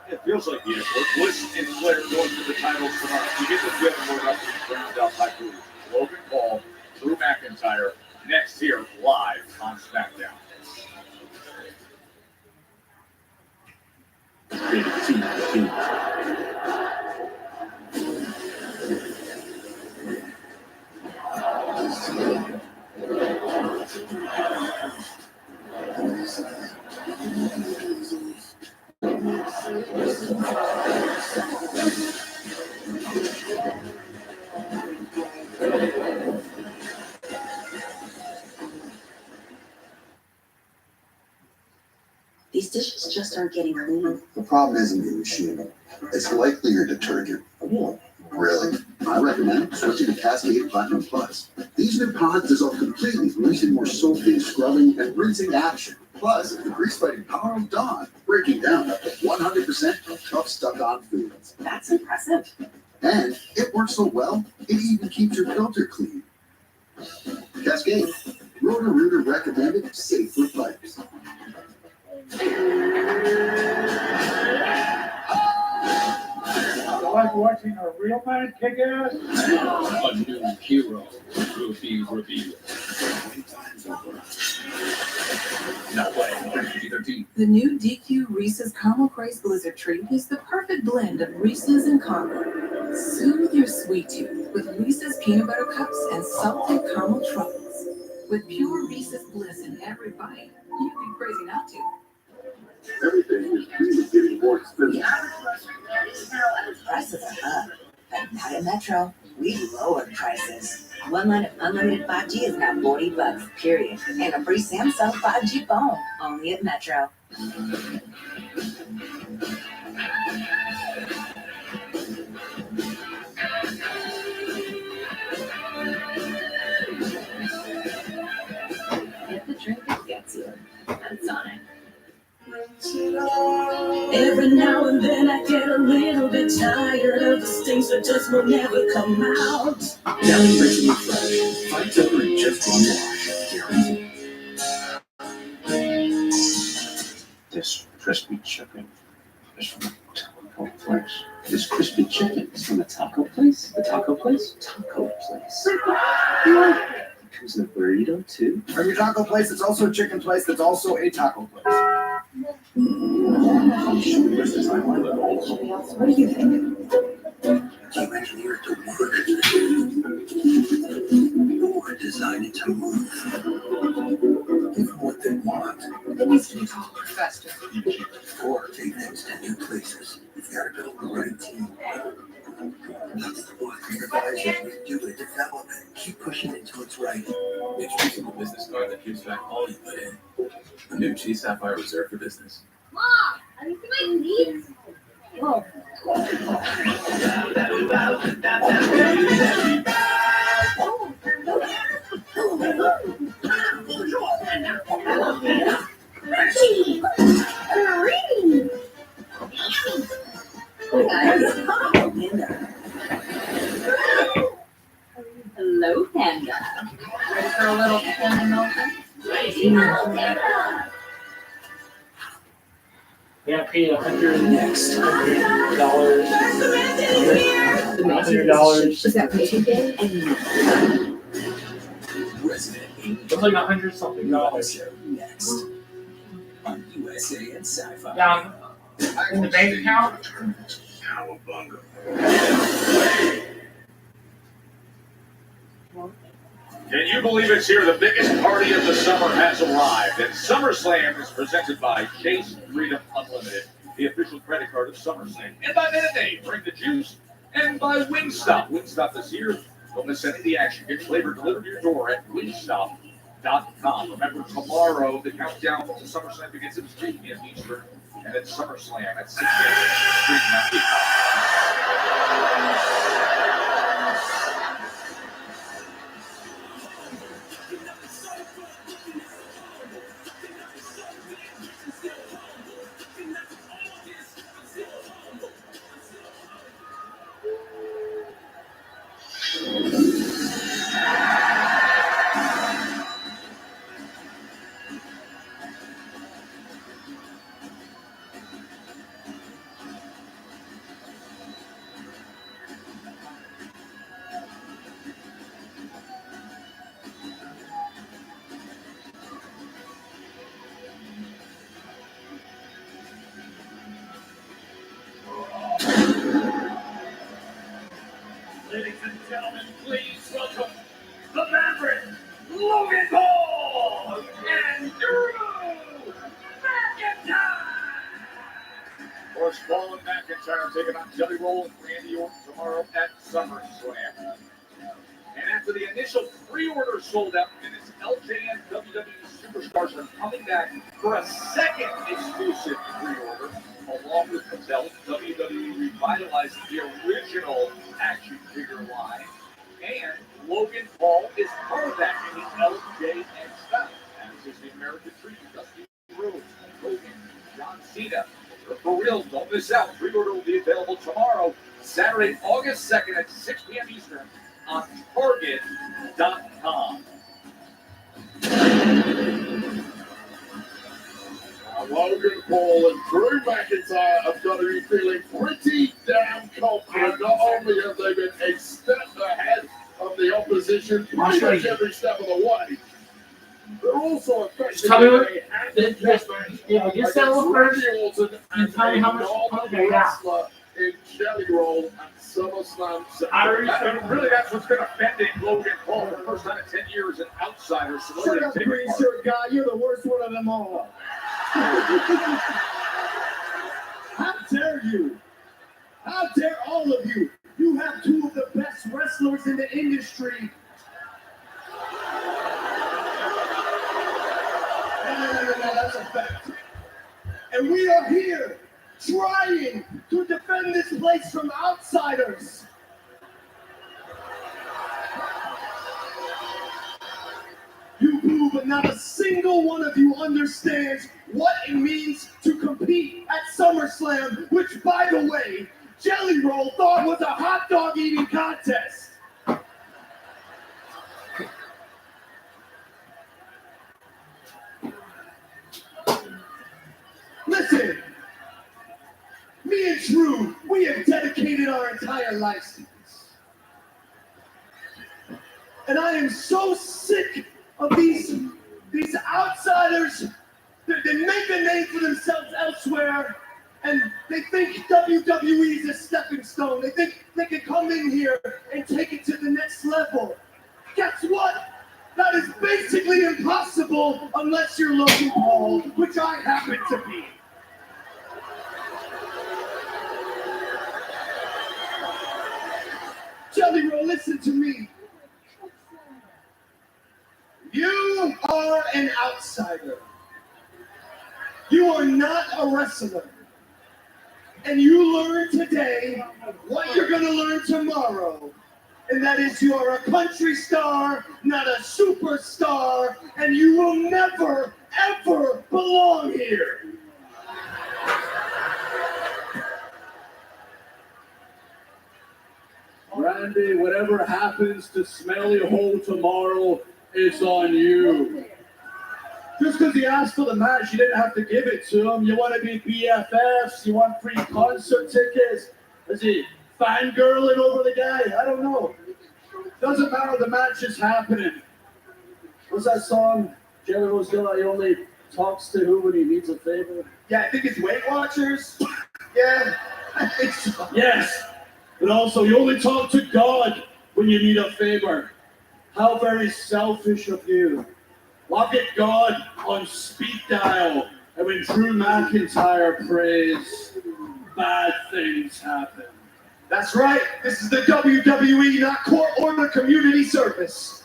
good. It feels like the effort. Bliss and Flair going for the titles tonight. You get the fifth more wrestling round out by Drew. Logan Paul, Drew McIntyre, next here live on Smackdown. These dishes just aren't getting clean. The problem isn't your machine. It's likely your detergent. Really? I recommend switching to Cascade Platinum Plus. These new pods dissolve completely, releasing more soaping, scrubbing, and rinsing action. Plus, the grease-fighting power of Dawn, breaking down up to 100% of tough stuck-on foods. That's impressive. And it works so well, it even keeps your filter clean. Cascade, Roto-Rooter recommended, safe for pipes. I like watching a real man kick ass. A new hero will be revealed. Now playing 2013. The new DQ Reese's Caramel Craze Blizzard Treat is the perfect blend of Reese's and caramel. Soothe your sweet tooth with Reese's Peanut Butter Cups and Salted Caramel Truffles. With pure Reese's Bliss in every bite, you'd be crazy not to. Everything is really getting more expensive. Prices are up, but not at Metro. We lowered prices. One line of unlimited 5G is now $40, period. And a free Samsung 5G phone, only at Metro. Get the drink that gets you. That's on it. Every now and then I get a little bit tired of the things that just will never come out. Now freshly fresh. Fight over in just one wash. Guaranteed. This crispy chicken is from a taco place. This crispy chicken is from a taco place? A taco place? Taco place. It comes in a burrito too. From your taco place, it's also a chicken place that's also a taco place. Where's the timeline? What do you think? You engineered the word. You're designing to move. Give them what they want. It needs to be taller, faster. Or take things to new places. You've got to build the right team. That's what your advisors do in development. Keep pushing it till it's right. Introducing the business card that gives back all you put in. The new G Sapphire Reserve for Business. Mom, are you going to leave? Whoa. Hello, Panda. Ready for a little panda milk? Yeah, paid $100. Is that patient day? It was like $100-something. Next. On USA and Sci-Fi. Yeah, in the bank account. Cowabunga. Can you believe it's here? The biggest party of the summer has arrived, and SummerSlam is presented by Chase Freedom Unlimited, the official credit card of SummerSlam, and by Minute Maid, bring the juice, and by Wingstop. Wingstop is here. Don't miss any of the action. Get flavor delivered to your door at Wingstop.com. Remember, tomorrow the countdown to SummerSlam begins at 3 p.m. Eastern, and it's SummerSlam at 6 p.m. Ladies and gentlemen, please welcome the Maverick, Logan Paul, and Drew McIntyre. Course, Paul and McIntyre taking on Jelly Roll and Randy Orton tomorrow at SummerSlam. And after the initial pre-order sold out, and its LJN WWE Superstars are coming back for a second exclusive pre-order, along with Mattel, WWE revitalizing the original action figure line. And Logan Paul is part of that in the LJN style, as is the American Dream, Dusty Rhodes, Hogan, John Cena. But for real, don't miss out. Pre-order will be available tomorrow, Saturday, August 2nd at 6 p.m. Eastern on Target.com. Logan Paul and Drew McIntyre have got to be feeling pretty damn confident. Not only have they been a step ahead of the opposition pretty much every step of the way, they're also effectively Tell me what- a hand-to-hand Yeah, just settle first and tell me how much okay, wrestler in Jelly Roll at SummerSlam. Really, that's what's been offending Logan Paul for the first time in 10 years, an outsider. So Shut up, green shirt guy. You're the worst one of them all. How dare you? How dare all of you? You have two of the best wrestlers in the industry. No, that's a fact. And we are here trying to defend this place from outsiders. You boo, but not a single one of you understands what it means to compete at SummerSlam, which, by the way, Jelly Roll thought was a hot dog eating contest. Listen, me and Drew, we have dedicated our entire lives to this. And I am so sick of these outsiders that they make a name for themselves elsewhere, and they think WWE is a stepping stone. They think they can come in here and take it to the next level. Guess what? That is basically impossible unless you're Logan Paul, which I happen to be. Jelly Roll, listen to me. You are an outsider. You are not a wrestler. And you learn today what you're going to learn tomorrow. And that is you are a country star, not a superstar, and you will never, ever belong here. Randy, whatever happens to Smelly Hole tomorrow, it's on you. Just because he asked for the match, you didn't have to give it to him. You want to be BFFs, you want free concert tickets. Is he fangirling over the guy? I don't know. Doesn't matter, the match is happening. What's that song? Jelly Roll's guy only talks to who when he needs a favor? Yeah, I think it's Weight Watchers. Yeah, I think so. Yes, but also you only talk to God when you need a favor. How very selfish of you. Look at God on speed dial, and when Drew McIntyre prays, bad things happen. That's right. This is the WWE, not court order community service.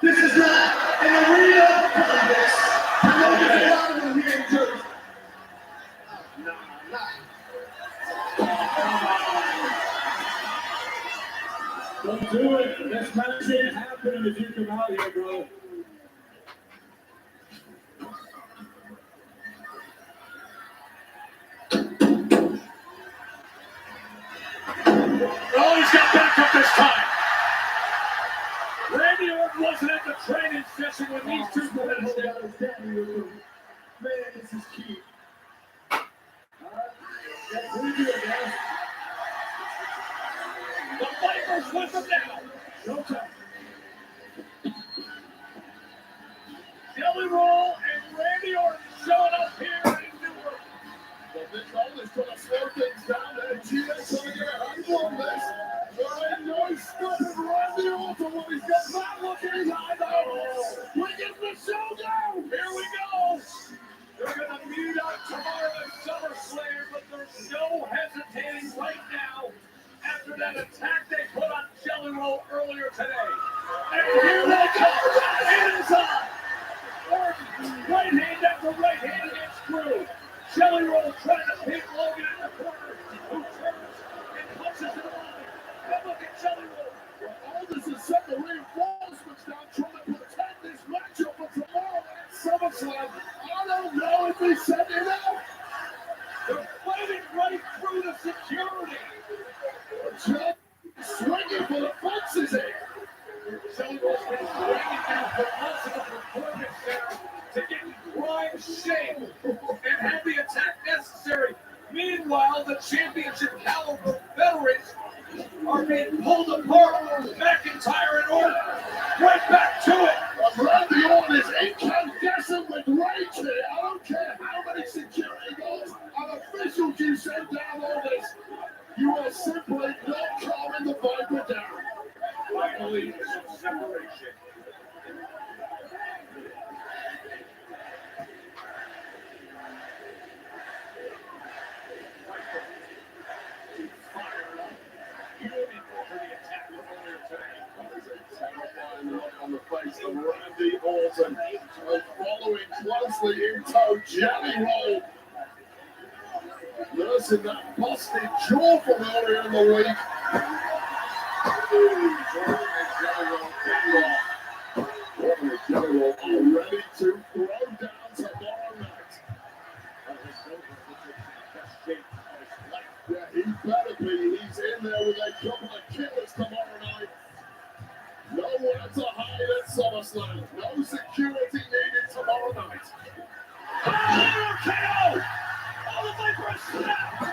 This is not an arena for this. I know there's a lot of them here in Jersey. Don't do it. This match ain't happening if you come out here, bro. Oh, he's got back up this time. Randy Orton wasn't at the training session when these two were in there. Man, this is key. That's really good, guys. The Vipers with them now. Showtime. Jelly Roll and Randy Orton showing up here in Newark. But Nick Aldis trying to slow things down there. GS trying to get a handle on this. There ain't no stopping Randy Orton when he's got that look in his eye, though. We're getting the show down. Here we go. They're going to meet up tomorrow at SummerSlam, but there's no hesitating right now after that attack they put on Jelly Roll earlier today. And here they come. It is on. Orton, right hand after right hand against Drew. Jelly Roll trying to pin Logan in the corner, who turns and punches him on. Now look at Jelly Roll. Well, Aldis has set the reinforcements down, trying to protect this matchup for tomorrow at SummerSlam. I don't know if he's setting it up. They're fighting right through the security. Jelly swinging for the fences here. Jelly Roll's been swinging now for months in the performance center to get in prime shape and have the attack necessary. Meanwhile, the championship caliber veterans are being pulled apart. McIntyre and Orton right back to it. Randy Orton is incandescent with rage here. I don't care how many security guards and officials you send down on this. You are simply not calming the Viper down. Finally, some separation. On the face of Randy Orton and following closely in tow Jelly Roll. Nursing that busted jaw from earlier in the week. Jelly Roll are ready to throw down tomorrow night. Yeah, he better be. He's in there with a couple of killers tomorrow night. Nowhere to hide at SummerSlam. No security needed tomorrow night. Oh, KO! Oh, the Viper snapped!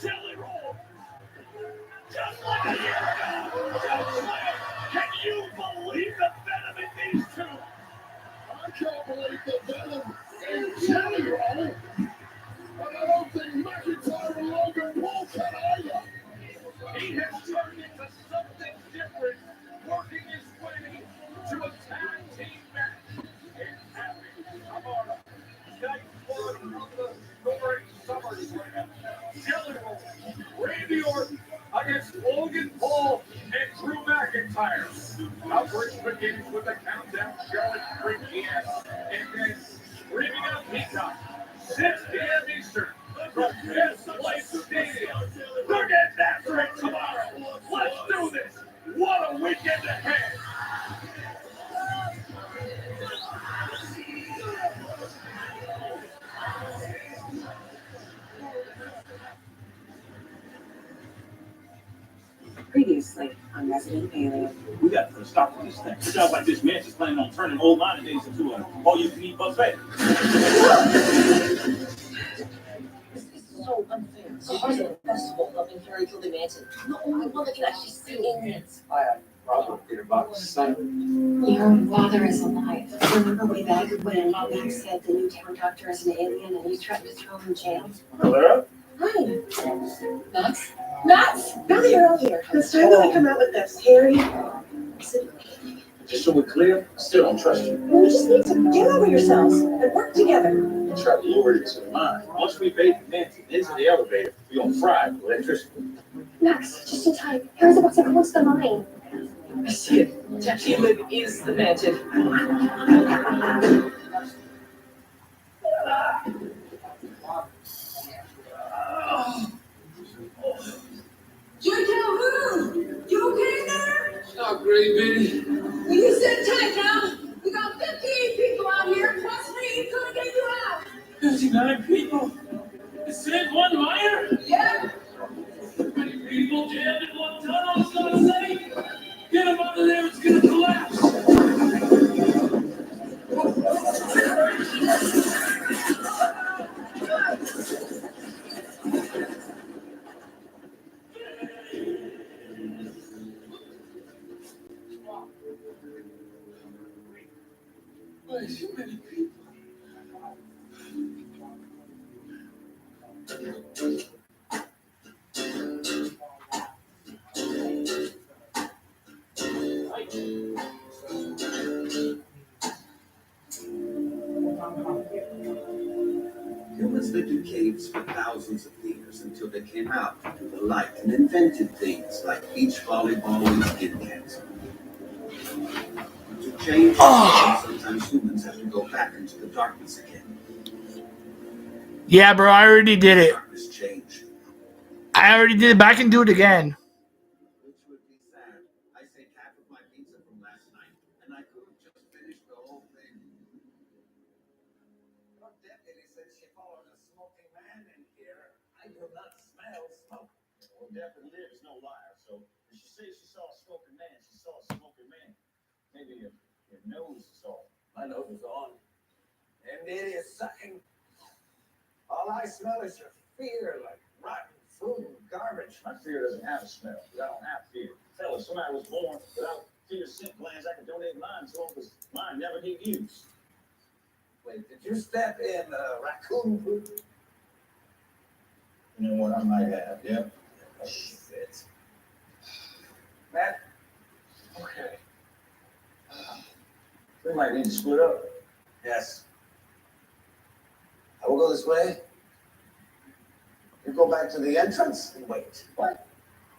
Jelly Roll! Just like a year ago! Can you believe the venom in these two? I can't believe the venom in Jelly Roll. And I don't think McIntyre and Logan Paul can either. He has turned into something different, working his way to a tag team match in Happy tomorrow. Night one of the Story SummerSlam. Jelly Roll, Randy Orton against Logan Paul and Drew McIntyre. Coverage begins with a countdown show at 3 p.m. and then streaming on Peacock, 6 p.m. Eastern from this place stadium. They're getting after it tomorrow. Let's do this. What a weekend ahead. Previously on Resident Alien. We got to put a stop to this thing. It sounds like this man's is planning on turning old line days into an all-you-can-eat buffet. So unfair. So hard at a festival helping Harry kill the mansion. The only one that can actually see aliens. I had Robert here about son. Your own father is alive. Remember way back when Max said the new town doctor is an alien and you tried to throw him in jail? Hello? Hi. Max? Max! Now that you're out here, it's time that we come out with this. Harry is an alien. Just so we're clear, I still don't trust you. We just need to get over yourselves and work together. Try to lure it to the line. Once we bait the mansion into the elevator, we're gonna fry it with electricity. Max, just in time. Harry's about to close the line. I see it. Jackie Lib is the mansion. Joy Calhoun, you okay there? Not great, Biddy. Well, you sit tight now. We got 58 people out here, plus me. Couldn't get you out. 59 people. It said one Meyer. Yeah. Many people jammed in one tunnel. I was gonna say, get them out of there. It's gonna collapse. Way too many people. Humans lived in caves for thousands of years until they came out into the light and invented things like beach volleyball and skin cancer. To change, sometimes humans have to go back into the darkness again. Yeah, bro, I already did it. Darkness change. I already did it, but I can do it again. Which would be sad. I saved half of my pizza from last night, and I couldn't just finish the whole thing. Your deputy said she followed a smoking man in here. I do not smell smoke. Well, Deputy Liv is no liar, so if she says she saw a smoking man, she saw a smoking man. Maybe your nose is off. My nose is on. And it is sucking. All I smell is your fear, like rotten food and garbage. My fear doesn't have a smell, because I don't have fear. Fella, somebody was born without fear scent glands. I could donate mine to them because mine never need use. Wait, did you step in raccoon poop? You know what? I might have, yeah. Oh, shit. Matt? Okay. We might need to split up. Yes. I will go this way. You go back to the entrance and wait. What?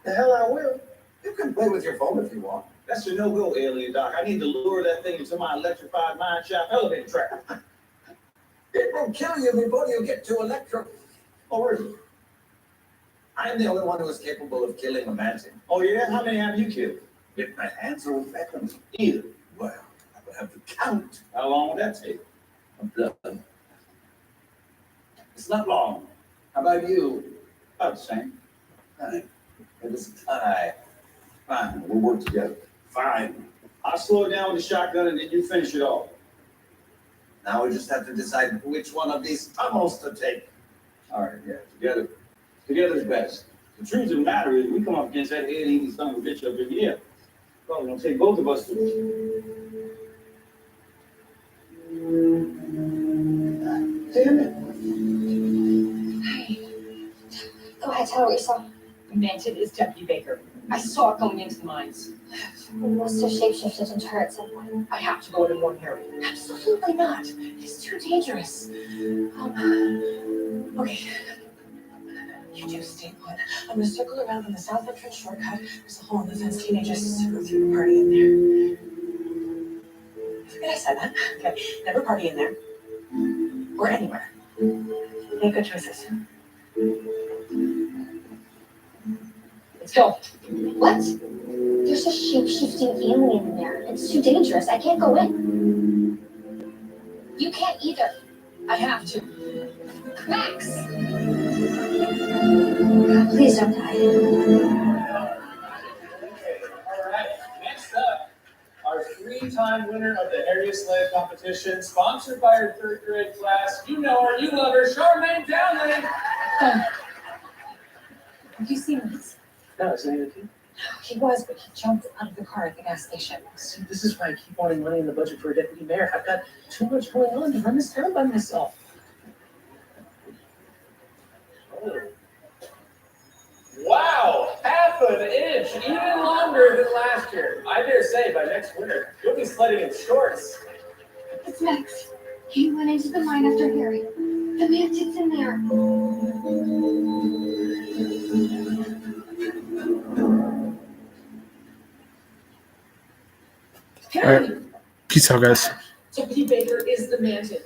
The hell I will. You can play with your phone if you want. That's a no-go, alien doc. I need to lure that thing into my electrified mine shaft elevator track. It will kill you before you get to Electro. Oh, really? I am the only one who is capable of killing a mantis. Oh, yeah? How many have you killed? With my hands or with weapons? Either. Well, I will have to count. How long will that take? I'm done. It's not long. How about you? About the same. Fine. It is a tie. Fine, we'll work together. Fine. I'll slow it down with the shotgun and then you finish it off. Now we just have to decide which one of these tunnels to take. All right, yeah, together's best. The truth of the matter is, we come up against that head-eating son of a bitch up in here. Probably gonna take both of us to Damn it. Go ahead, tell her what you saw. The mansion is Jackie Baker. I saw it going into the mines. We must have shapeshifted into her at some point. I have to go in and warn Harry. Absolutely not. It's too dangerous. Okay. You two stay put. I'm gonna circle around on the south entrance shortcut. There's a hole in the fence. Teenagers go through the party in there. I forget I said that. Okay. Never party in there. Or anywhere. Make good choices. Let's go. What? There's a shape-shifting alien in there. It's too dangerous. I can't go in. You can't either. I have to. Max! Please don't die. All right. Next up, our 3-time winner of the Area Slave competition, sponsored by our 3rd grade class. You know her, you love her, Charmaine Downey. Have you seen this? No, is anything? He was, but he jumped out of the car at the gas station. See, this is why I keep wanting money in the budget for a deputy mayor. I've got too much going on to run this town by myself. Oh. Wow, half an inch, even longer than last year. I dare say by next winter, you'll be sledding in shorts. It's Max. He went into the mine after Harry. The mantid's in there. All right. Peace out, guys. Deputy Baker is the mantid.